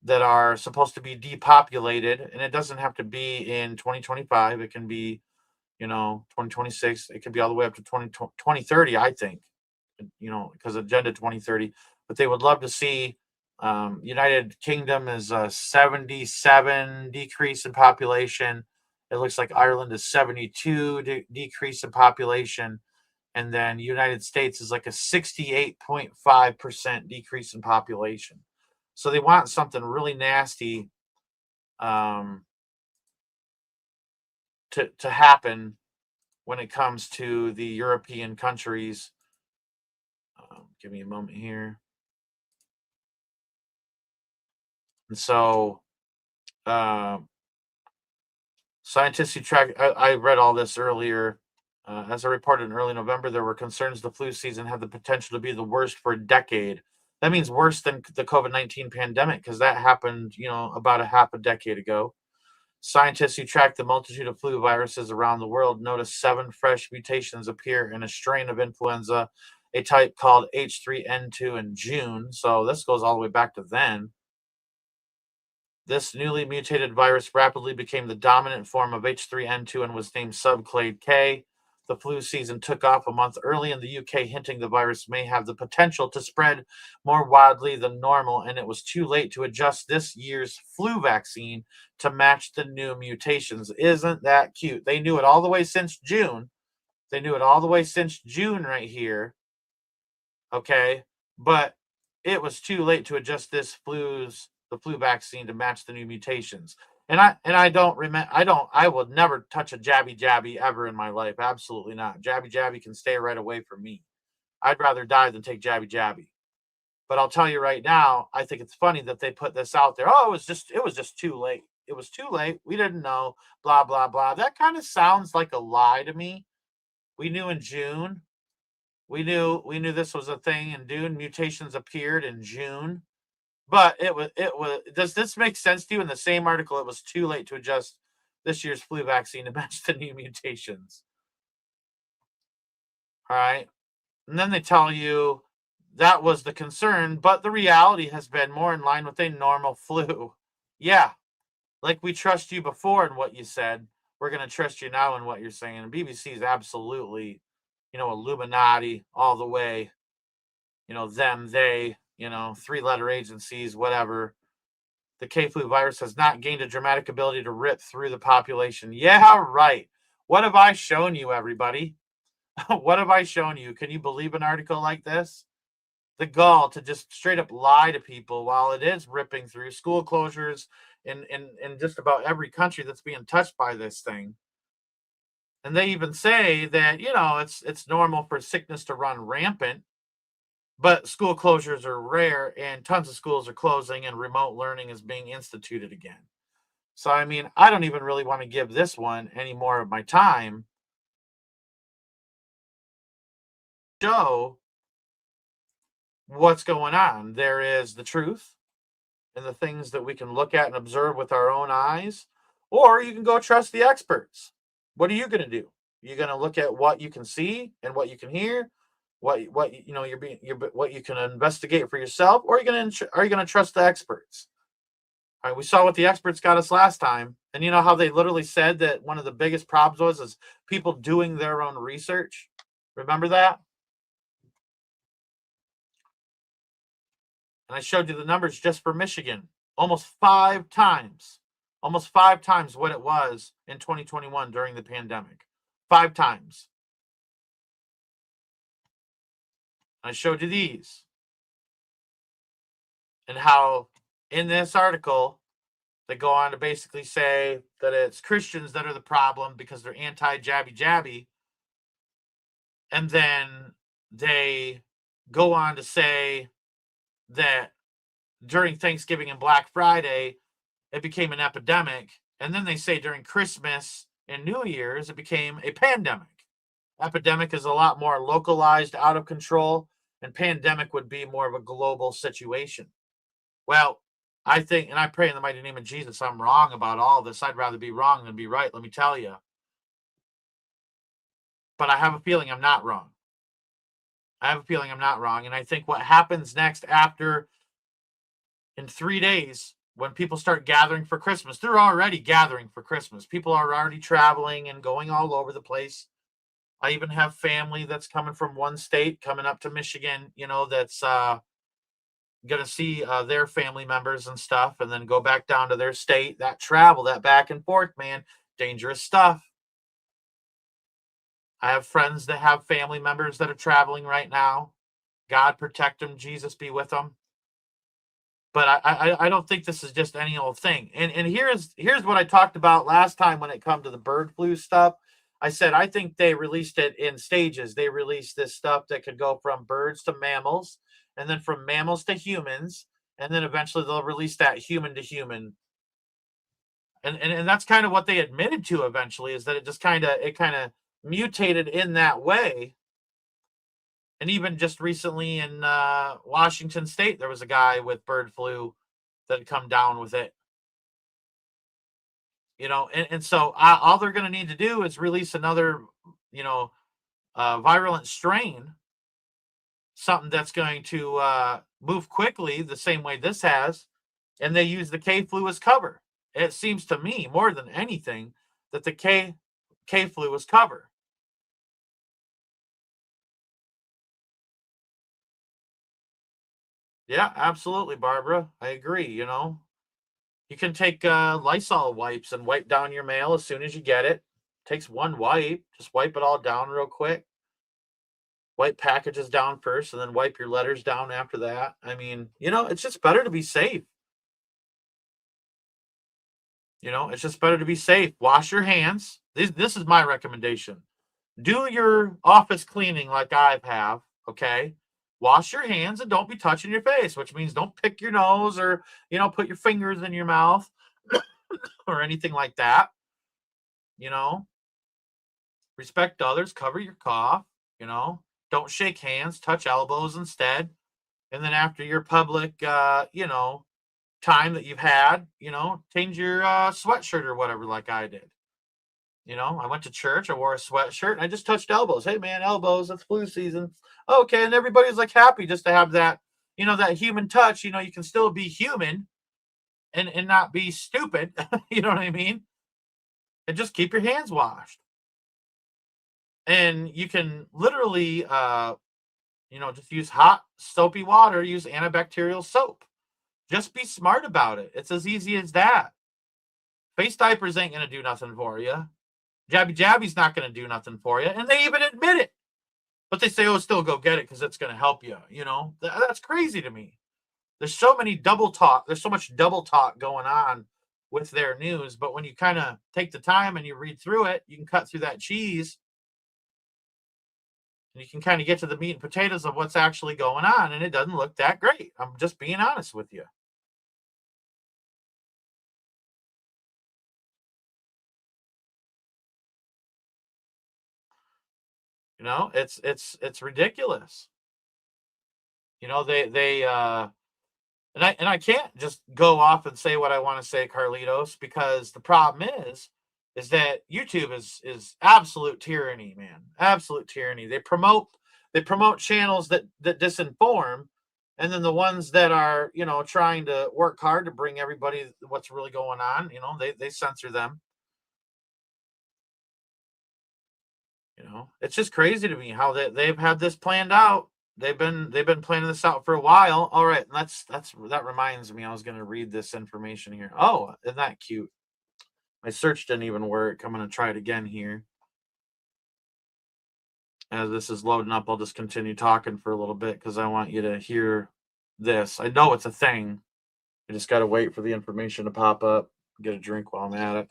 that are supposed to be depopulated. And it doesn't have to be in 2025. It can be 2026. It could be all the way up to 2030, I think, because Agenda 2030. But they would love to see United Kingdom is a 77 decrease in population. It looks like Ireland is 72 decrease in population. And then United States is like a 68.5% decrease in population. So they want something really nasty to happen when it comes to the European countries. Give me a moment here. And so scientists who track, I read all this earlier. As I reported in early November, there were concerns the flu season had the potential to be the worst for a decade. That means worse than the COVID-19 pandemic, because that happened, about a half a decade ago. Scientists who track the multitude of flu viruses around the world noticed 7 fresh mutations appear in a strain of influenza, a type called H3N2 in June. So this goes all the way back to then. This newly mutated virus rapidly became the dominant form of H3N2 and was named subclade K. The flu season took off a month early in the UK, hinting the virus may have the potential to spread more widely than normal, and it was too late to adjust this year's flu vaccine to match the new mutations. Isn't that cute? They knew it all the way since June. They knew it all the way since June right here. Okay, but it was too late to adjust the flu vaccine to match the new mutations. And I will never touch a jabby ever in my life. Absolutely not. Jabby can stay right away from me. I'd rather die than take jabby. But I'll tell you right now, I think it's funny that they put this out there. Oh, it was just too late. It was too late. We didn't know. Blah blah blah. That kind of sounds like a lie to me. We knew in June. We knew this was a thing in June. Mutations appeared in June. But it was. Does this make sense to you? In the same article, it was too late to adjust this year's flu vaccine to match the new mutations. All right. And then they tell you that was the concern, but the reality has been more in line with a normal flu. Yeah. Like we trust you before in what you said. We're going to trust you now in what you're saying. And BBC is absolutely, Illuminati all the way. Them, they, 3-letter agencies, whatever. The K flu virus has not gained a dramatic ability to rip through the population. Yeah, right. What have I shown you, everybody? What have I shown you? Can you believe an article like this? The gall to just straight up lie to people while it is ripping through school closures in just about every country that's being touched by this thing. And they even say that, it's normal for sickness to run rampant. But school closures are rare and tons of schools are closing and remote learning is being instituted again. So, I mean, I don't even really want to give this one any more of my time. Show what's going on. There is the truth and the things that we can look at and observe with our own eyes, or you can go trust the experts. What are you going to do? You're going to look at what you can see and what you can hear, what you can investigate for yourself, or are you going to trust the experts? All right, we saw what the experts got us last time, and you know how they literally said that one of the biggest problems is people doing their own research. Remember that? And I showed you the numbers just for Michigan, almost 5 times what it was in 2021 during the pandemic. 5 times. I showed you these. And how in this article, they go on to basically say that it's Christians that are the problem because they're anti-jabby. And then they go on to say that during Thanksgiving and Black Friday, it became an epidemic. And then they say during Christmas and New Year's, it became a pandemic. Epidemic is a lot more localized, out of control, and pandemic would be more of a global situation. Well, I think, and I pray in the mighty name of Jesus, I'm wrong about all this. I'd rather be wrong than be right, let me tell you. But I have a feeling I'm not wrong. And I think what happens next after, in 3 days, when people start gathering for Christmas, they're already gathering for Christmas. People are already traveling and going all over the place. I even have family that's coming from one state coming up to Michigan, that's going to see their family members and stuff, and then go back down to their state. That travel, that back and forth, man, dangerous stuff. I have friends that have family members that are traveling right now. God protect them. Jesus be with them. But I don't think this is just any old thing. And here's what I talked about last time when it come to the bird flu stuff. I said I think they released it in stages. They released this stuff that could go from birds to mammals, and then from mammals to humans, and then eventually they'll release that human to human. And that's kind of what they admitted to eventually, is that it just kind of mutated in that way. And even just recently in Washington State, there was a guy with bird flu that had come down with it. And so all they're going to need to do is release another, virulent strain, something that's going to move quickly the same way this has, and they use the K flu as cover. It seems to me more than anything that the K flu was cover. Yeah, absolutely, Barbara. I agree. You can take Lysol wipes and wipe down your mail as soon as you get it. Takes one wipe. Just wipe it all down real quick. Wipe packages down first and then wipe your letters down after that. I mean, it's just better to be safe. It's just better to be safe. Wash your hands. This is my recommendation. Do your office cleaning like I have, okay? Wash your hands and don't be touching your face, which means don't pick your nose or, put your fingers in your mouth or anything like that. Respect others, cover your cough, don't shake hands, touch elbows instead. And then after your public, time that you've had, change your sweatshirt or whatever, like I did. I went to church, I wore a sweatshirt, and I just touched elbows. Hey, man, elbows, it's flu season. Okay, and everybody's like happy just to have that, that human touch. You can still be human and not be stupid. You know what I mean? And just keep your hands washed. And you can literally, just use hot, soapy water, use antibacterial soap. Just be smart about it. It's as easy as that. Face diapers ain't going to do nothing for you. Jabby's not going to do nothing for you. And they even admit it. But they say, still go get it because it's going to help you. That's crazy to me. There's so many double talk. There's so much double talk going on with their news. But when you kind of take the time and you read through it, you can cut through that cheese. And you can kind of get to the meat and potatoes of what's actually going on. And it doesn't look that great. I'm just being honest with you. It's ridiculous. I can't just go off and say what I want to say, Carlitos, because the problem is that YouTube is absolute tyranny, man. Absolute tyranny. They promote channels that disinform, and then the ones that are, trying to work hard to bring everybody what's really going on, they censor them. It's just crazy to me how they've had this planned out. They've been planning this out for a while. All right, that reminds me, I was going to read this information here. Oh, isn't that cute? My search didn't even work. I'm going to try it again here. As this is loading up, I'll just continue talking for a little bit because I want you to hear this. I know it's a thing. I just got to wait for the information to pop up. Get a drink while I'm at it.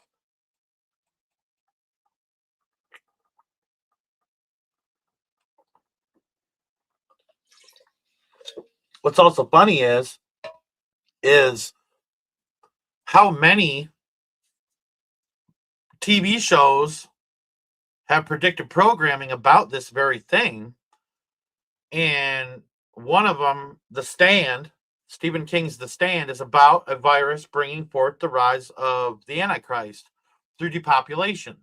What's also funny is how many TV shows have predicted programming about this very thing. And one of them, The Stand, Stephen King's The Stand, is about a virus bringing forth the rise of the Antichrist through depopulation.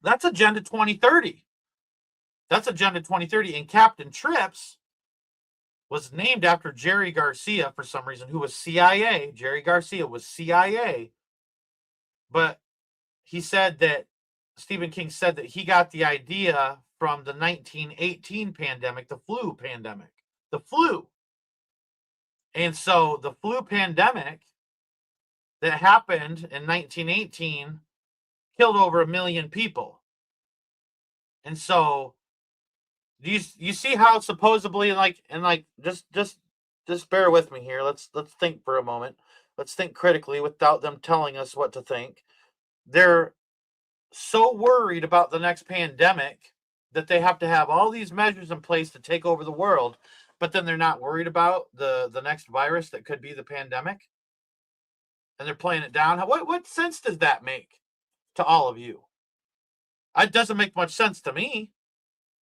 That's Agenda 2030. And Captain Trips was named after Jerry Garcia for some reason, who was CIA. Jerry Garcia was CIA. But he said that Stephen King said that he got the idea from the 1918 pandemic, the flu pandemic. The flu. And so the flu pandemic that happened in 1918 killed over 1 million people. And so you see how supposedly just bear with me here. Let's think for a moment. Let's think critically without them telling us what to think. They're so worried about the next pandemic that they have to have all these measures in place to take over the world, but then they're not worried about the next virus that could be the pandemic. And they're playing it down. What sense does that make to all of you? It doesn't make much sense to me.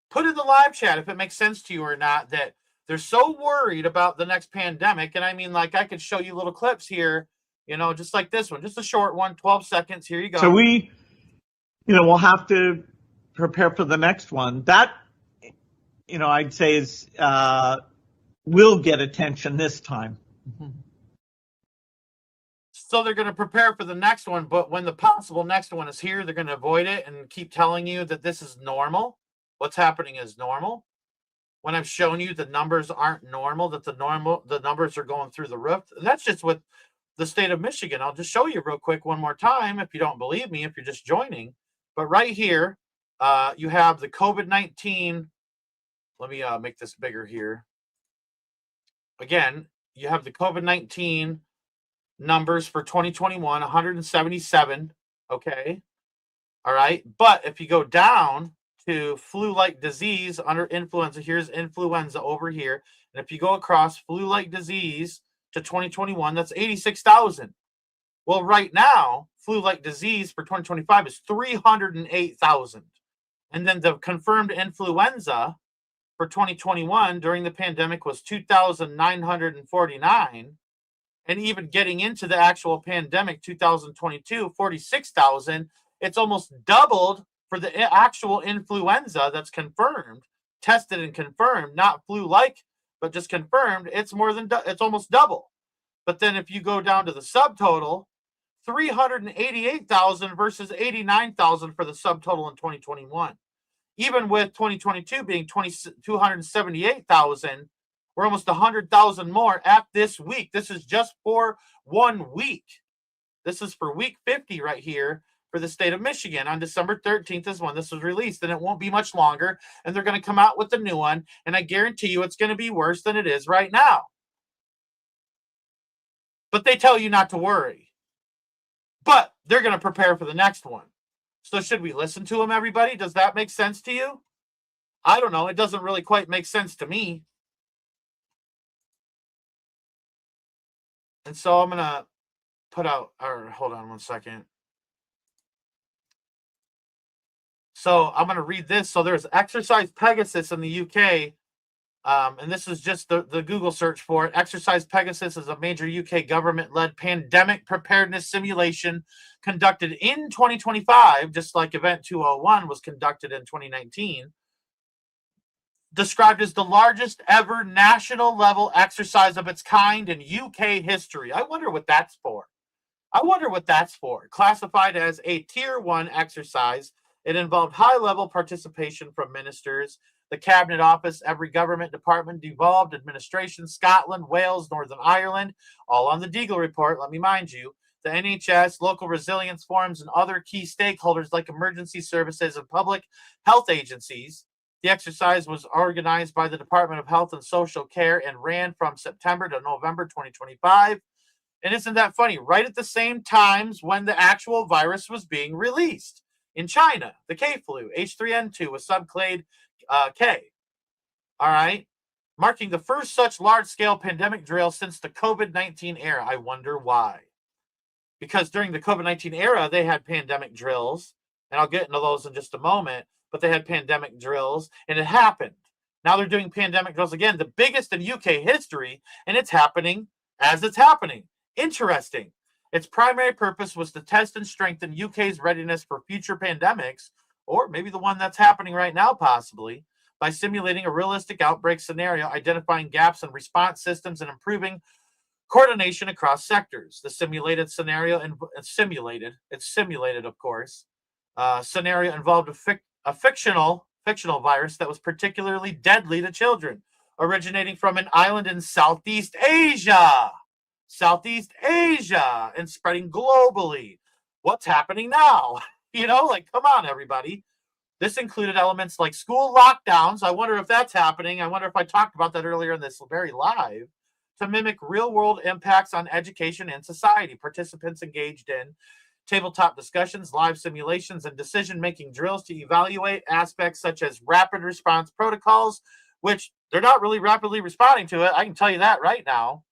Put in the live chat if it makes sense to you or not, that they're so worried about the next pandemic. And I mean, like, I could show you little clips here, just like this one, just a short one, 12 seconds. Here you go. So we, we'll have to prepare for the next one. That, I'd say is, will get attention this time. Mm-hmm. So they're going to prepare for the next one, but when the possible next one is here, they're going to avoid it and keep telling you that this is normal. What's happening is normal. When I've shown you the numbers aren't normal, that the numbers are going through the roof. And that's just with the state of Michigan. I'll just show you real quick one more time if you don't believe me, if you're just joining. But right here, you have the COVID-19. Let me make this bigger here. Again, you have the COVID-19 numbers for 2021, 177. Okay. All right. But if you go down to flu-like disease under influenza, here's influenza over here. And if you go across flu-like disease to 2021, that's 86,000. Well, right now, flu-like disease for 2025 is 308,000. And then the confirmed influenza for 2021 during the pandemic was 2,949. And even getting into the actual pandemic, 2022, 46,000. It's almost doubled for the actual influenza that's confirmed, tested and confirmed, not flu-like, but just confirmed. It's it's almost double. But then if you go down to the subtotal, 388,000 versus 89,000 for the subtotal in 2021. Even with 2022 being 278,000, we're almost 100,000 more at this week. This is just for 1 week. This is for week 50 right here for the state of Michigan. On December 13th is when this was released, and it won't be much longer. And they're going to come out with a new one, and I guarantee you it's going to be worse than it is right now. But they tell you not to worry. But they're going to prepare for the next one. So should we listen to them, everybody? Does that make sense to you? I don't know. It doesn't really quite make sense to me. And so I'm going to hold on one second. So I'm going to read this. So there's Exercise Pegasus in the UK. And this is just the Google search for it. Exercise Pegasus is a major UK government-led pandemic preparedness simulation conducted in 2025, just like Event 201 was conducted in 2019. Described as the largest ever national level exercise of its kind in UK history. I wonder what that's for. Classified as a Tier 1 exercise, it involved high-level participation from ministers, the Cabinet Office, every government department, devolved administration, Scotland, Wales, Northern Ireland, all on the Deagle report, let me mind you, the NHS, local resilience forums, and other key stakeholders like emergency services and public health agencies. The exercise was organized by the Department of Health and Social Care and ran from September to November 2025. And isn't that funny? Right at the same times when the actual virus was being released in China, the K-flu, H3N2 with subclade K. All right. Marking the first such large-scale pandemic drill since the COVID-19 era. I wonder why. Because during the COVID-19 era, they had pandemic drills, and I'll get into those in just a moment, but they had pandemic drills, and it happened. Now they're doing pandemic drills again, the biggest in UK history, and it's happening as it's happening. Interesting. Its primary purpose was to test and strengthen UK's readiness for future pandemics, or maybe the one that's happening right now, possibly, by simulating a realistic outbreak scenario, identifying gaps in response systems, and improving coordination across sectors. The simulated scenario, it's simulated, of course, scenario involved a fictional virus that was particularly deadly to children, originating from an island in Southeast Asia, and spreading globally. What's happening now? Like, come on, everybody. This included elements like school lockdowns. I wonder if that's happening. I wonder if I talked about that earlier in this very live, to mimic real-world impacts on education and society. Participants engaged in tabletop discussions, live simulations, and decision-making drills to evaluate aspects such as rapid response protocols, which they're not really rapidly responding to it. I can tell you that right now,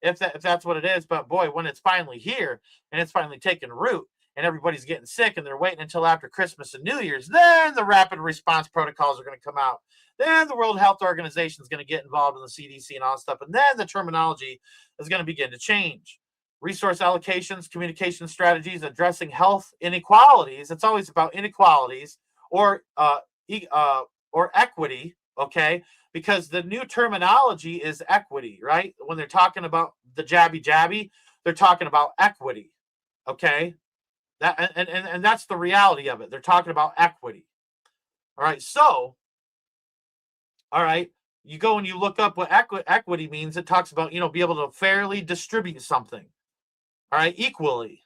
if that's what it is. But boy, when it's finally here and it's finally taken root and everybody's getting sick and they're waiting until after Christmas and New Year's, then the rapid response protocols are going to come out. Then the World Health Organization is going to get involved in the CDC and all that stuff. And then the terminology is going to begin to change. Resource allocations, communication strategies, addressing health inequalities. It's always about inequalities or equity, okay? Because the new terminology is equity, right? When they're talking about the jabby, they're talking about equity, okay? That and that's the reality of it. They're talking about equity. All right, so, all right, you go and you look up what equity means. It talks about, be able to fairly distribute something, all right, equally,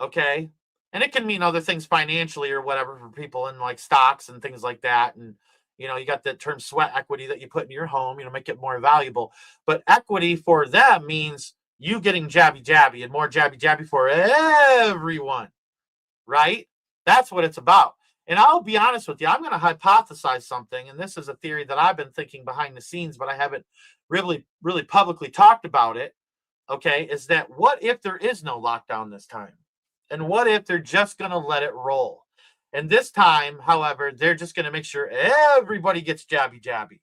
okay? And it can mean other things financially or whatever for people in like stocks and things like that. And, you got the term sweat equity that you put in your home, make it more valuable. But equity for them means you getting jabby and more jabby for everyone, right? That's what it's about. And I'll be honest with you, I'm going to hypothesize something, and this is a theory that I've been thinking behind the scenes, but I haven't really publicly talked about it, okay, is that what if there is no lockdown this time? And what if they're just going to let it roll? And this time, however, they're just going to make sure everybody gets jabby.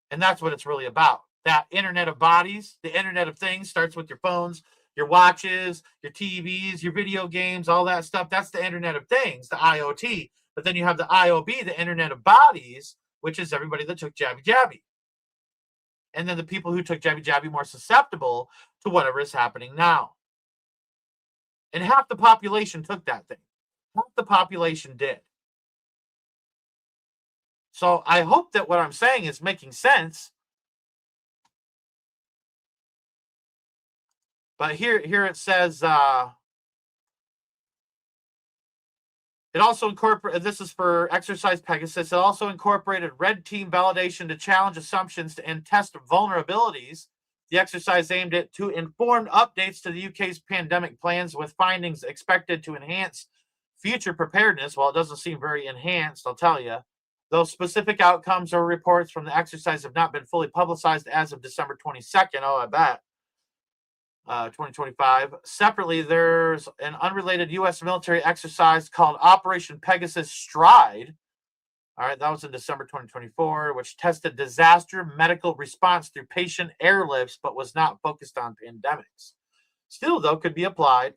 And that's what it's really about. That internet of bodies, the internet of things, starts with your phones, your watches, your TVs, your video games, all that stuff. That's the internet of things, the IoT. But then you have the IOB, the internet of bodies, which is everybody that took jabby. And then the people who took jabby more susceptible to whatever is happening now. And half the population took that thing. Half the population did. So I hope that what I'm saying is making sense. But here it says, it also incorporated, this is for Exercise Pegasus, it also incorporated red team validation to challenge assumptions and test vulnerabilities. The exercise aimed at to inform updates to the UK's pandemic plans with findings expected to enhance future preparedness. Well, it doesn't seem very enhanced, I'll tell you. Those specific outcomes or reports from the exercise have not been fully publicized as of December 22nd. Oh, I bet. 2025. Separately, there's an unrelated U.S. military exercise called Operation Pegasus Stride. All right, that was in December 2024, which tested disaster medical response through patient airlifts, but was not focused on pandemics. Still, though, could be applied.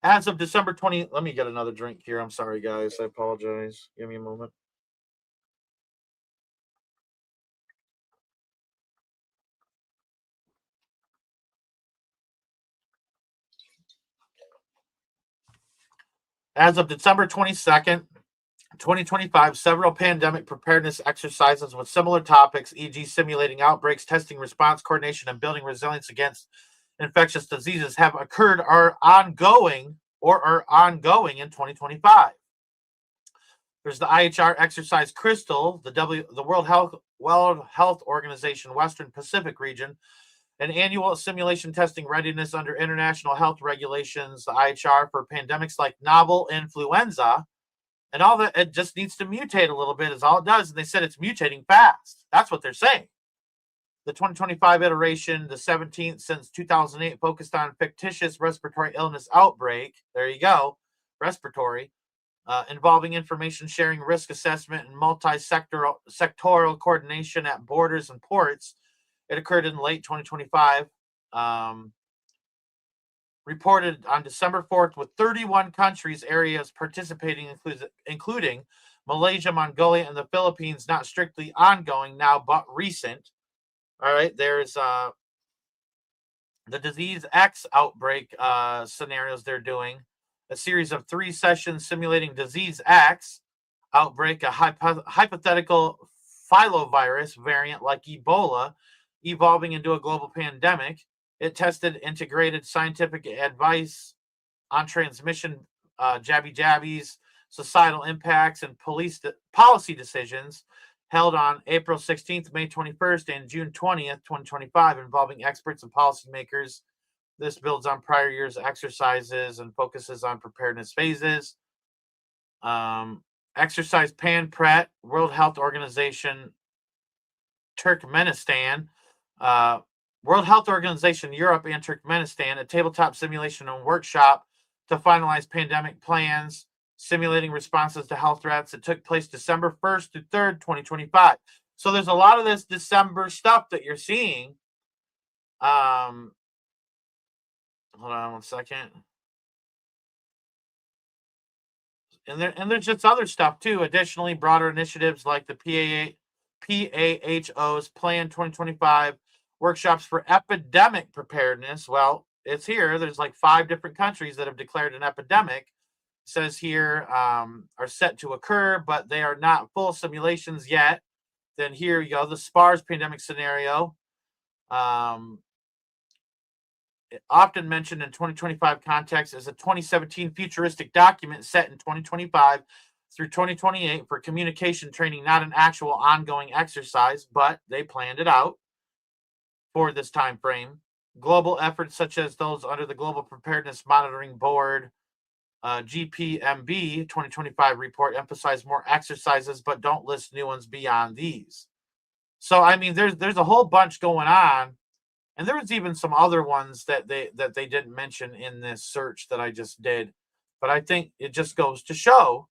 As of December 20, let me get another drink here. I'm sorry, guys. I apologize. Give me a moment. As of December 22nd, 2025, several pandemic preparedness exercises with similar topics, e.g. simulating outbreaks, testing response coordination, and building resilience against infectious diseases, have occurred or are ongoing in 2025. There's the IHR exercise Crystal, the World Health Organization Western Pacific region, an annual simulation testing readiness under international health regulations, the IHR, for pandemics like novel influenza. And all that, it just needs to mutate a little bit is all it does. And they said it's mutating fast. That's what they're saying. The 2025 iteration, the 17th since 2008, focused on fictitious respiratory illness outbreak. There you go. Respiratory. Involving information sharing, risk assessment, and multi-sectoral coordination at borders and ports. It occurred in late 2025. Reported on December 4th with 31 countries, areas participating, including Malaysia, Mongolia, and the Philippines, not strictly ongoing now, but recent. All right, there's the disease X outbreak scenarios they're doing. A series of 3 sessions simulating disease X outbreak, a hypothetical filovirus variant like Ebola evolving into a global pandemic. It tested integrated scientific advice on transmission, jabbies, societal impacts, and policy decisions held on April 16th, May 21st, and June 20th, 2025, involving experts and policymakers. This builds on prior years' exercises and focuses on preparedness phases. Exercise PAN-PRET, World Health Organization, Turkmenistan, World Health Organization, Europe, and Turkmenistan, a tabletop simulation and workshop to finalize pandemic plans, simulating responses to health threats. It took place December 1st through 3rd, 2025. So there's a lot of this December stuff that you're seeing. Hold on one second. And there's just other stuff too. Additionally, broader initiatives like the PAHO's Plan 2025 workshops for epidemic preparedness. Well, it's here. There's like 5 different countries that have declared an epidemic. It says here are set to occur, but they are not full simulations yet. Then here you go, the SPARS pandemic scenario. Often mentioned in 2025 context as a 2017 futuristic document set in 2025 through 2028 for communication training, not an actual ongoing exercise, but they planned it out for this time frame. Global efforts such as those under the Global Preparedness Monitoring Board, GPMB 2025 report emphasize more exercises, but don't list new ones beyond these. So, I mean, there's a whole bunch going on. And there was even some other ones that they didn't mention in this search that I just did. But I think it just goes to show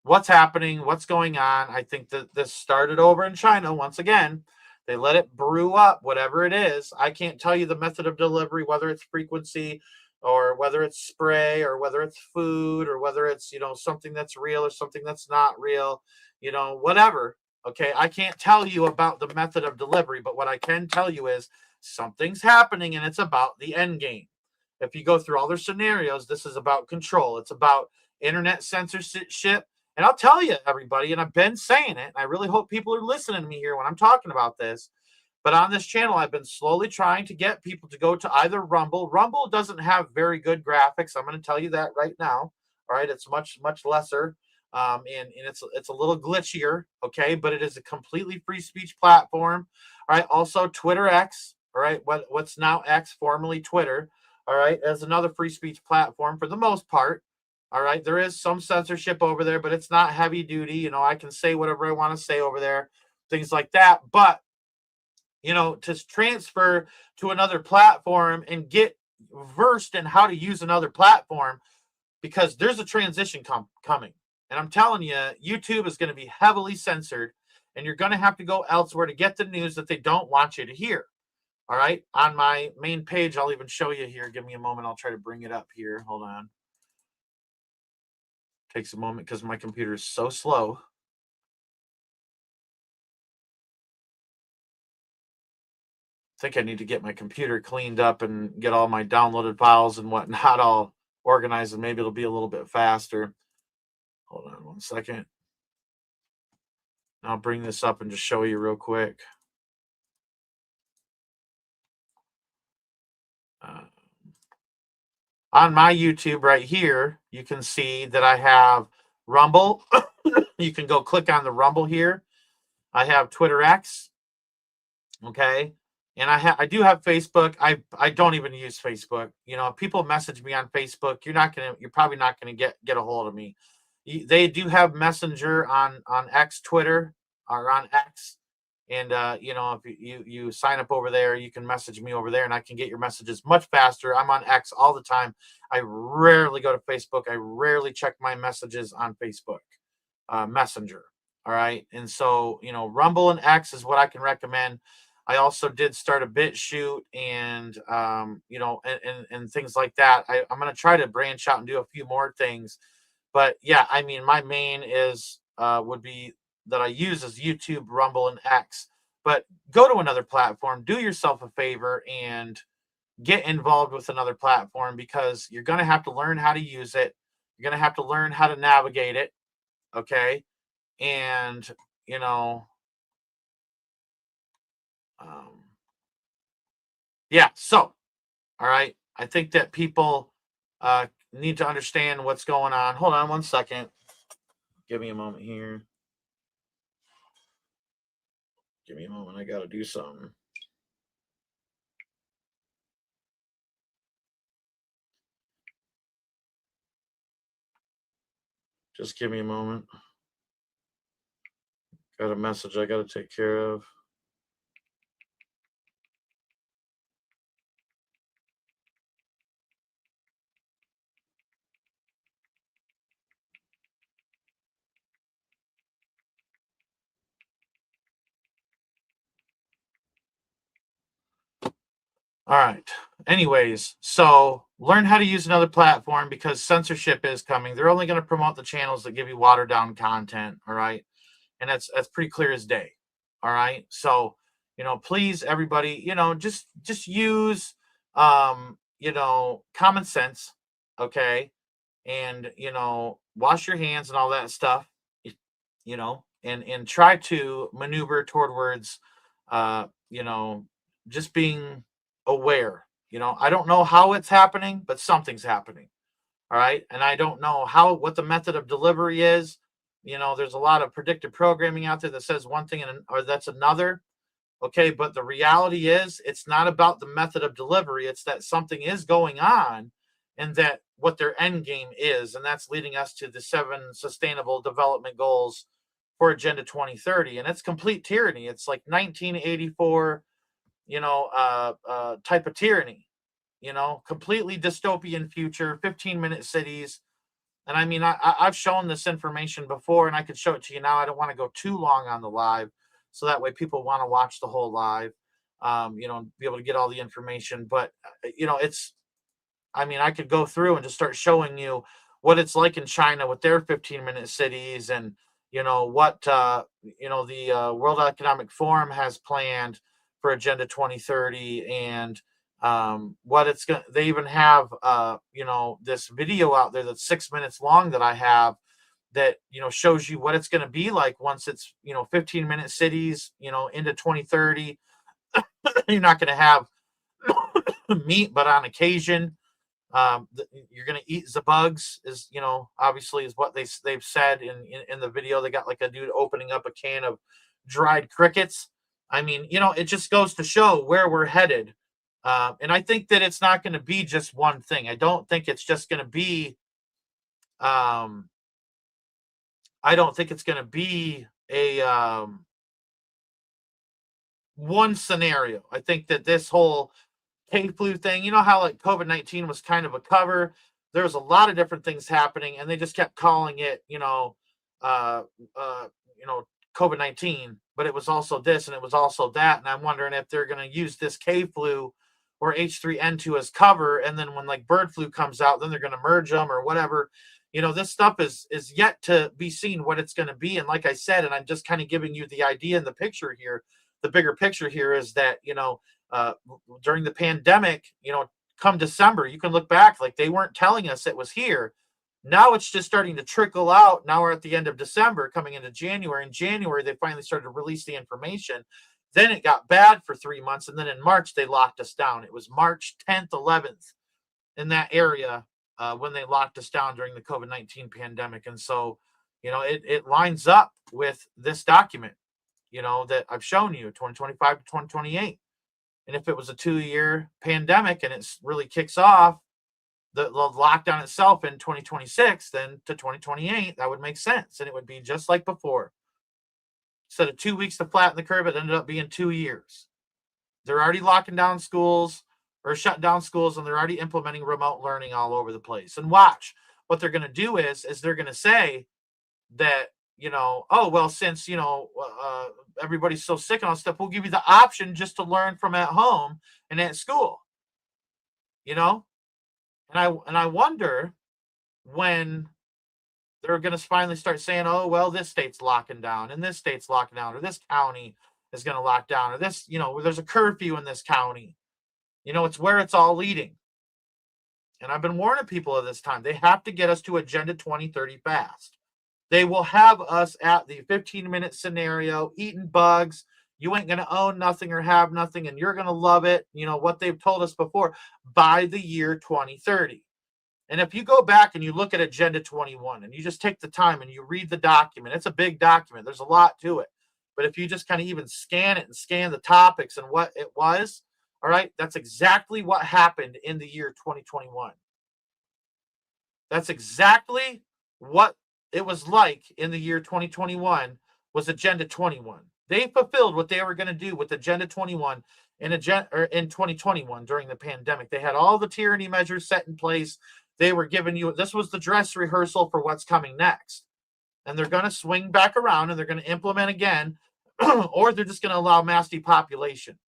what's happening, what's going on. I think that this started over in China once again. They let it brew up, whatever it is. I can't tell you the method of delivery, whether it's frequency or whether it's spray or whether it's food or whether it's, something that's real or something that's not real, whatever. Okay, I can't tell you about the method of delivery, but what I can tell you is something's happening and it's about the end game. If you go through all their scenarios, this is about control. It's about internet censorship. And I'll tell you, everybody, and I've been saying it, and I really hope people are listening to me here when I'm talking about this. But on this channel, I've been slowly trying to get people to go to either Rumble. Rumble doesn't have very good graphics. I'm going to tell you that right now. All right, it's much, much lesser. And it's a little glitchier, okay, but it is a completely free speech platform. All right, also Twitter X, all right, what's now X, formerly Twitter, all right, as another free speech platform for the most part. All right, there is some censorship over there, but it's not heavy duty. I can say whatever I want to say over there, things like that. But to transfer to another platform and get versed in how to use another platform, because there's a transition coming. And I'm telling you, YouTube is going to be heavily censored, and you're going to have to go elsewhere to get the news that they don't want you to hear. All right. On my main page, I'll even show you here. Give me a moment. I'll try to bring it up here. Hold on. Takes a moment because my computer is so slow. I think I need to get my computer cleaned up and get all my downloaded files and whatnot all organized, and maybe it'll be a little bit faster. Hold on one second. I'll bring this up and just show you real quick. On my YouTube right here, you can see that I have Rumble. You can go click on the Rumble here. I have Twitter X. Okay. And I do have Facebook. I don't even use Facebook. If people message me on Facebook, you're probably not gonna get a hold of me. They do have Messenger on X, Twitter, or on X. And, if you sign up over there, you can message me over there and I can get your messages much faster. I'm on X all the time. I rarely go to Facebook. I rarely check my messages on Facebook Messenger. All right. And so, Rumble and X is what I can recommend. I also did start a BitChute and, and things like that. I'm going to try to branch out and do a few more things. But yeah, I mean, my main is would be that I use is YouTube, Rumble, and X. But go to another platform, do yourself a favor, and get involved with another platform, because you're going to have to learn how to use it. You're going to have to learn how to navigate it. Okay. And, yeah. So, all right. I think that people need to understand what's going on. Hold on one second. Give me a moment here. Give me a moment. I got to do something. Just give me a moment. Got a message I got to take care of. All right. Anyways, so learn how to use another platform, because censorship is coming. They're only going to promote the channels that give you watered down content. All right. And that's pretty clear as day. All right. So, please, everybody, just use, common sense. Okay. And, wash your hands and all that stuff, and try to maneuver towards, just being aware. I don't know how it's happening, but something's happening. All right. And I don't know what the method of delivery is. There's a lot of predictive programming out there that says one thing or that's another. Okay. But the reality is, it's not about the method of delivery. It's that something is going on, and that what their end game is. And that's leading us to the 7 sustainable development goals for Agenda 2030. And it's complete tyranny. It's like 1984, type of tyranny, completely dystopian future, 15-minute cities. And I mean, I've shown this information before, and I could show it to you now. I don't want to go too long on the live, so that way people want to watch the whole live, be able to get all the information. But, I could go through and just start showing you what it's like in China with their 15-minute cities, and, what, the World Economic Forum has planned for Agenda 2030, and what it's going to, they even have, this video out there that's 6 minutes long that I have that, shows you what it's going to be like once it's, 15-minute cities, into 2030. You're not going to have meat, but on occasion, you're going to eat the bugs, is, obviously is what they've said in the video. They got like a dude opening up a can of dried crickets. I mean, it just goes to show where we're headed. And I think that it's not going to be just one thing. I don't think it's just going to be, I don't think it's going to be a one scenario. I think that this whole flu thing, how like COVID-19 was kind of a cover. There was a lot of different things happening, and they just kept calling it, COVID-19, but it was also this and it was also that. And I'm wondering if they're going to use this flu or H3N2 as cover, and then when like bird flu comes out, then they're going to merge them or whatever. This stuff is yet to be seen what it's going to be. And like I said, and I'm just kind of giving you the idea in the picture here. The bigger picture here is that, during the pandemic, come December, you can look back, like they weren't telling us it was here. Now it's just starting to trickle out. Now we're at the end of December, coming into January. In January, they finally started to release the information. Then it got bad for 3 months. And then in March, they locked us down. It was March 10th, 11th in that area when they locked us down during the COVID-19 pandemic. And so, it lines up with this document, that I've shown you, 2025 to 2028. And if it was a 2-year pandemic and it really kicks off the lockdown itself in 2026, then to 2028, that would make sense. And it would be just like before. Instead of 2 weeks to flatten the curve, it ended up being 2 years. They're already locking down schools or shutting down schools, and they're already implementing remote learning all over the place. And watch, what they're going to do is they're going to say that, oh, well, since, everybody's so sick and all stuff, we'll give you the option just to learn from at home and at school, And I wonder when they're going to finally start saying, oh, well, this state's locking down and this state's locking down, or this county is going to lock down, or this, there's a curfew in this county. It's where it's all leading. And I've been warning people of this time. They have to get us to Agenda 2030 fast. They will have us at the 15-minute scenario, eating bugs. You ain't going to own nothing or have nothing, and you're going to love it. What they've told us before, by the year 2030. And if you go back and you look at Agenda 21 and you just take the time and you read the document, it's a big document. There's a lot to it. But if you just kind of even scan it and scan the topics and what it was, all right, that's exactly what happened in the year 2021. That's exactly what it was like in the year 2021 was Agenda 21. They fulfilled what they were going to do with Agenda 21 in 2021 during the pandemic. They had all the tyranny measures set in place. They were giving you, this was the dress rehearsal for what's coming next. And they're going to swing back around and they're going to implement again, or they're just going to allow mass depopulation.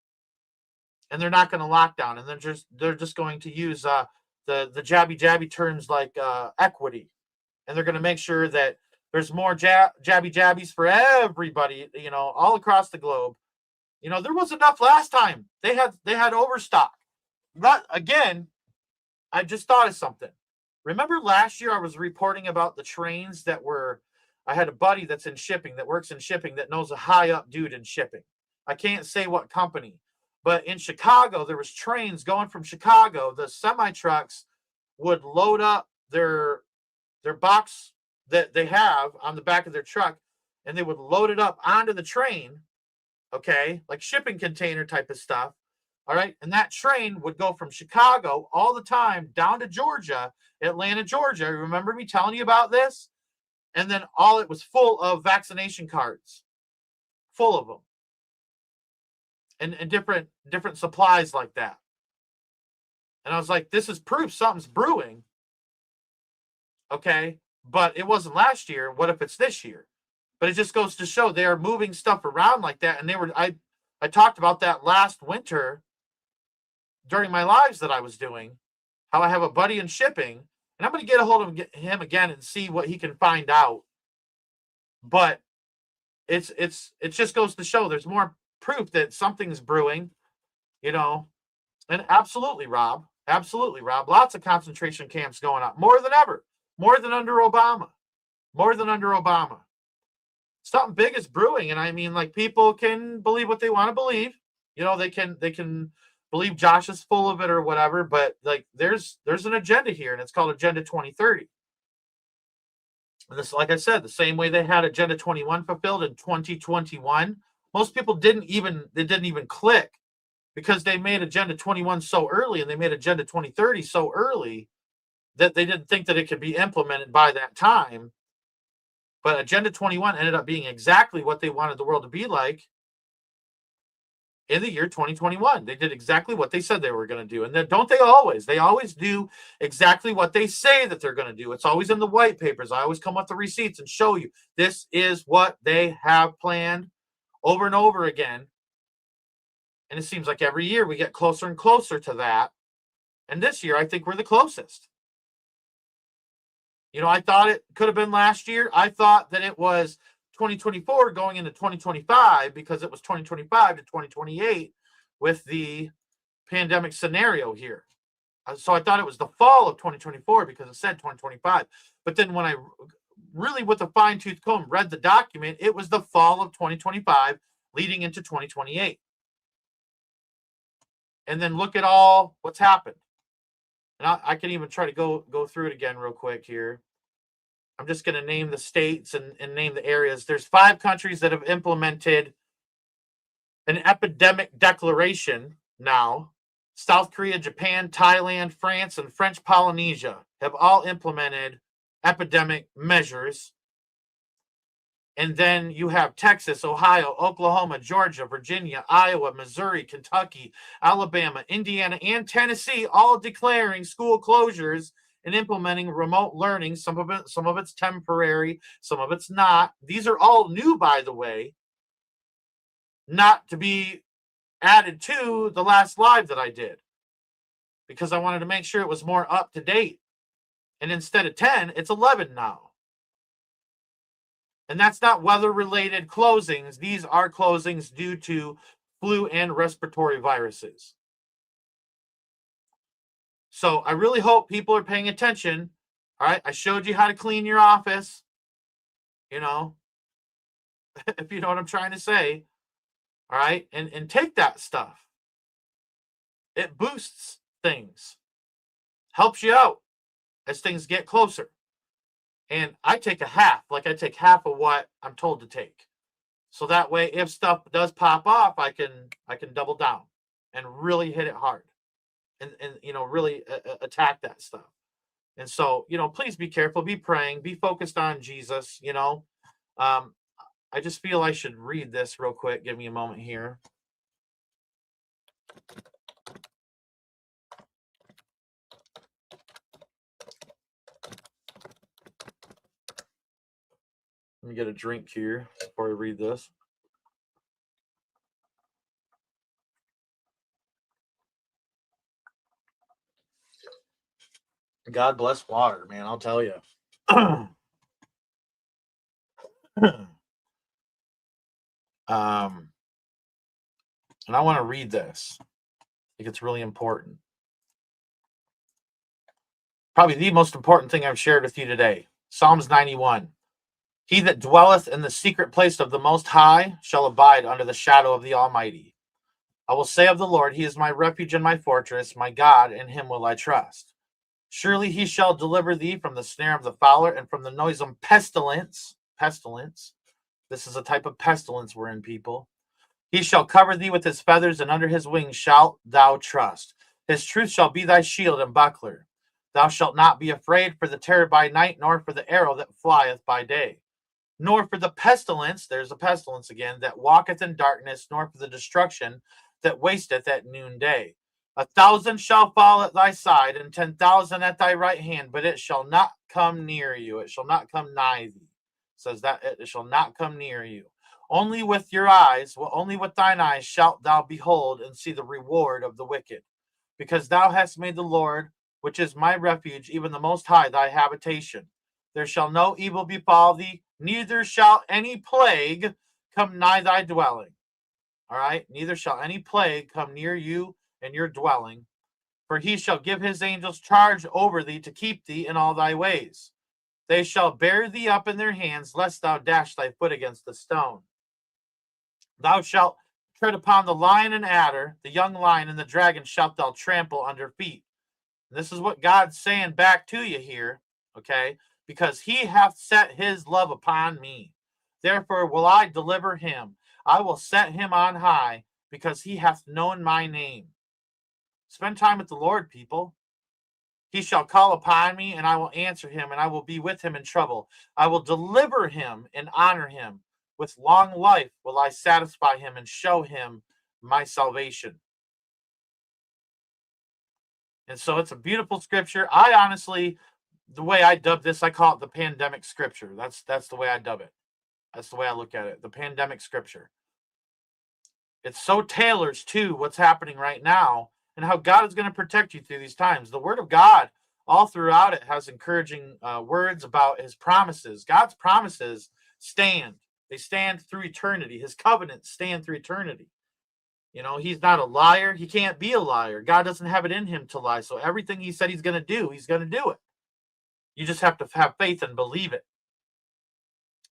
And they're not going to lock down. And they're just going to use the jabby terms like equity. And they're going to make sure that there's more jabbies for everybody, all across the globe. There was enough last time. They had overstock. But again, I just thought of something. Remember last year I was reporting about the trains I had a buddy that's in shipping, that works in shipping, that knows a high up dude in shipping. I can't say what company, but in Chicago, there was trains going from Chicago. The semi-trucks would load up their box that they have on the back of their truck, and they would load it up onto the train, okay, like shipping container type of stuff. All right. And that train would go from Chicago all the time down to Georgia, Atlanta, Georgia. Remember me telling you about this? And then it was full of vaccination cards, full of them. And different supplies like that. And I was like, this is proof something's brewing. Okay. But it wasn't last year. What if it's this year? But it just goes to show they are moving stuff around like that. And I talked about that last winter during my lives that I was doing, how I have a buddy in shipping, and I'm going to get a hold of him again and see what he can find out. But it just goes to show there's more proof that something's brewing, and absolutely, Rob, lots of concentration camps going up, more than ever, more than under Obama. Something big is brewing, and I mean, like, people can believe what they want to believe. They can believe Josh is full of it or whatever, but like there's an agenda here, and it's called Agenda 2030. And this, like I said, the same way they had Agenda 21 fulfilled in 2021, most people didn't even click, because they made Agenda 21 so early and they made Agenda 2030 so early that they didn't think that it could be implemented by that time. But Agenda 21 ended up being exactly what they wanted the world to be like in the year 2021. They did exactly what they said they were going to do. And then don't they always? They always do exactly what they say that they're going to do. It's always in the white papers. I always come with the receipts and show you this is what they have planned over and over again. And it seems like every year we get closer and closer to that. And this year, I think we're the closest. I thought it could have been last year. I thought that it was 2024 going into 2025, because it was 2025 to 2028 with the pandemic scenario here. So I thought it was the fall of 2024 because it said 2025. But then when I really, with a fine-tooth comb, read the document, it was the fall of 2025 leading into 2028. And then look at all what's happened. And I can even try to go through it again real quick here. I'm just going to name the states and name the areas. There's 5 countries that have implemented an epidemic declaration now. South Korea, Japan, Thailand, France, and French Polynesia have all implemented epidemic measures. And then you have Texas, Ohio, Oklahoma, Georgia, Virginia, Iowa, Missouri, Kentucky, Alabama, Indiana, and Tennessee all declaring school closures and implementing remote learning. Some of it's temporary, some of it's not. These are all new, by the way, not to be added to the last live that I did, because I wanted to make sure it was more up to date. And instead of 10, it's 11 now. And that's not weather-related closings. These are closings due to flu and respiratory viruses. So I really hope people are paying attention. All right, I showed you how to clean your office. You know, if you know what I'm trying to say. All right, and take that stuff. It boosts things, helps you out as things get closer. And I take a half, like I take half of what I'm told to take. So that way, if stuff does pop off, I can double down and really hit it hard, and really attack that stuff. And so, please be careful, be praying, be focused on Jesus. I just feel I should read this real quick. Give me a moment here. Let me get a drink here before I read this. God bless water, man. I'll tell you. And I want to read this. I think it's really important. Probably the most important thing I've shared with you today. Psalms 91. He that dwelleth in the secret place of the Most High shall abide under the shadow of the Almighty. I will say of the Lord, he is my refuge and my fortress, my God, in him will I trust. Surely he shall deliver thee from the snare of the fowler and from the noisome pestilence. Pestilence. This is a type of pestilence we're in, people. He shall cover thee with his feathers, and under his wings shalt thou trust. His truth shall be thy shield and buckler. Thou shalt not be afraid for the terror by night, nor for the arrow that flieth by day, nor for the pestilence, there's a pestilence again, that walketh in darkness, nor for the destruction that wasteth at noonday. 1,000 shall fall at thy side, and 10,000 at thy right hand, but it shall not come near you. It shall not come nigh thee. It says that it shall not come near you. Only with your eyes, only with thine eyes shalt thou behold and see the reward of the wicked. Because thou hast made the Lord, which is my refuge, even the Most High, thy habitation. There shall no evil befall thee, neither shall any plague come nigh thy dwelling. All right? Neither shall any plague come near you and your dwelling. For he shall give his angels charge over thee to keep thee in all thy ways. They shall bear thee up in their hands, lest thou dash thy foot against the stone. Thou shalt tread upon the lion and adder, the young lion and the dragon shalt thou trample under feet. And this is what God's saying back to you here, okay? Because he hath set his love upon me. Therefore will I deliver him. I will set him on high, because he hath known my name. Spend time with the Lord, people. He shall call upon me, and I will answer him, and I will be with him in trouble. I will deliver him and honor him. With long life will I satisfy him and show him my salvation. And so it's a beautiful scripture. I honestly, the way I dub this, I call it the pandemic scripture. That's the way I dub it. That's the way I look at it. The pandemic scripture. It so tailors to what's happening right now and how God is going to protect you through these times. The word of God all throughout it has encouraging words about his promises. God's promises stand. They stand through eternity. His covenants stand through eternity. He's not a liar. He can't be a liar. God doesn't have it in him to lie. So everything he said he's going to do, he's going to do it. You just have to have faith and believe it.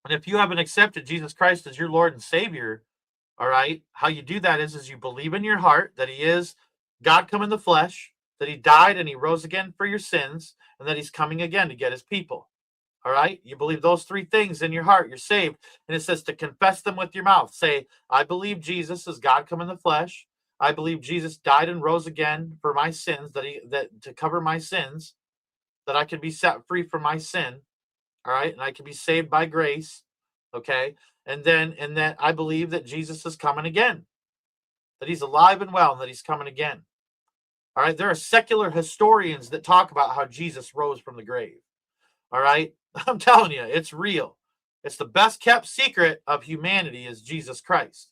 And if you haven't accepted Jesus Christ as your Lord and Savior, all right, how you do that is you believe in your heart that he is God come in the flesh, that he died and he rose again for your sins, and that he's coming again to get his people. All right, you believe those three things in your heart, you're saved. And it says to confess them with your mouth. Say, I believe Jesus is God come in the flesh. I believe Jesus died and rose again for my sins, that to cover my sins, that I can be set free from my sin. All right, and I can be saved by grace. Okay, and that I believe that Jesus is coming again, that he's alive and well, and that he's coming again. All right, there are secular historians that talk about how Jesus rose from the grave. All right, I'm telling you, it's real. It's the best kept secret of humanity is Jesus Christ.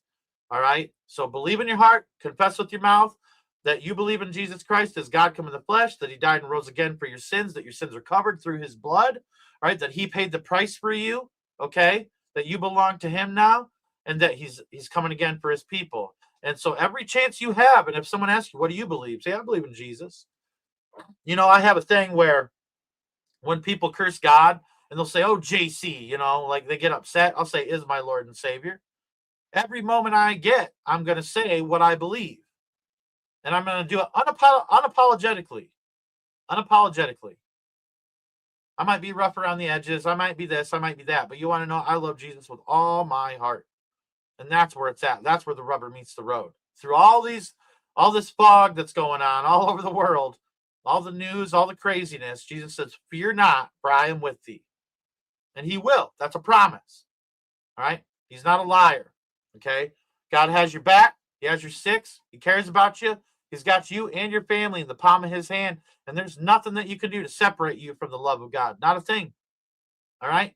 All right, so believe in your heart, confess with your mouth that you believe in Jesus Christ as God come in the flesh, that he died and rose again for your sins, that your sins are covered through his blood, all right, that he paid the price for you, okay, that you belong to him now, and that he's coming again for his people. And so every chance you have, and if someone asks you, what do you believe? Say, I believe in Jesus. You know, I have a thing where when people curse God and they'll say, oh, JC, you know, like they get upset, I'll say, is my Lord and Savior. Every moment I get, I'm going to say what I believe. And I'm going to do it unapologetically. Unapologetically. I might be rough around the edges. I might be this. I might be that. But you want to know, I love Jesus with all my heart. And that's where it's at. That's where the rubber meets the road. Through all this fog that's going on all over the world, all the news, all the craziness, Jesus says, fear not, for I am with thee. And he will. That's a promise. All right? He's not a liar. Okay? God has your back. He has your six. He cares about you. He's got you and your family in the palm of his hand. And there's nothing that you can do to separate you from the love of God. Not a thing. All right?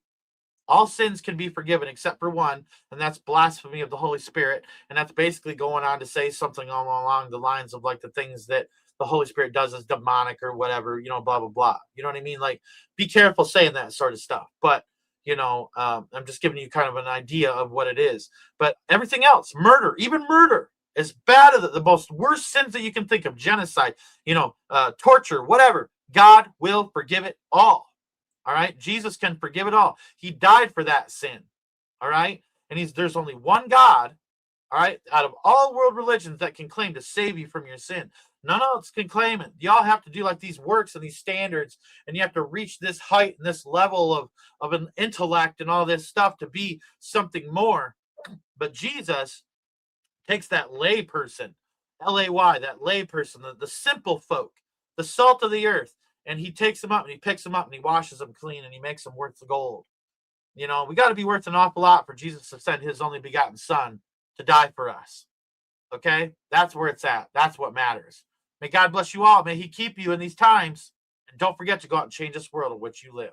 All sins can be forgiven except for one, and that's blasphemy of the Holy Spirit. And that's basically going on to say something along the lines of like the things that the Holy Spirit does is demonic or whatever, you know, blah, blah, blah. You know what I mean? Like, be careful saying that sort of stuff. But, you know, I'm just giving you kind of an idea of what it is. But everything else, murder, even murder, is bad as the most worst sins that you can think of, genocide, you know, torture, whatever. God will forgive it all. All right. Jesus can forgive it all. He died for that sin. All right. And there's only one God. All right. Out of all world religions that can claim to save you from your sin. None else can claim it. Y'all have to do like these works and these standards. And you have to reach this height and this level of an intellect and all this stuff to be something more. But Jesus takes that lay person, L-A-Y, that lay person, the simple folk, the salt of the earth. And he takes them up and he picks them up and he washes them clean and he makes them worth the gold. You know, we got to be worth an awful lot for Jesus to send his only begotten son to die for us. Okay? That's where it's at. That's what matters. May God bless you all. May he keep you in these times. And don't forget to go out and change this world in which you live.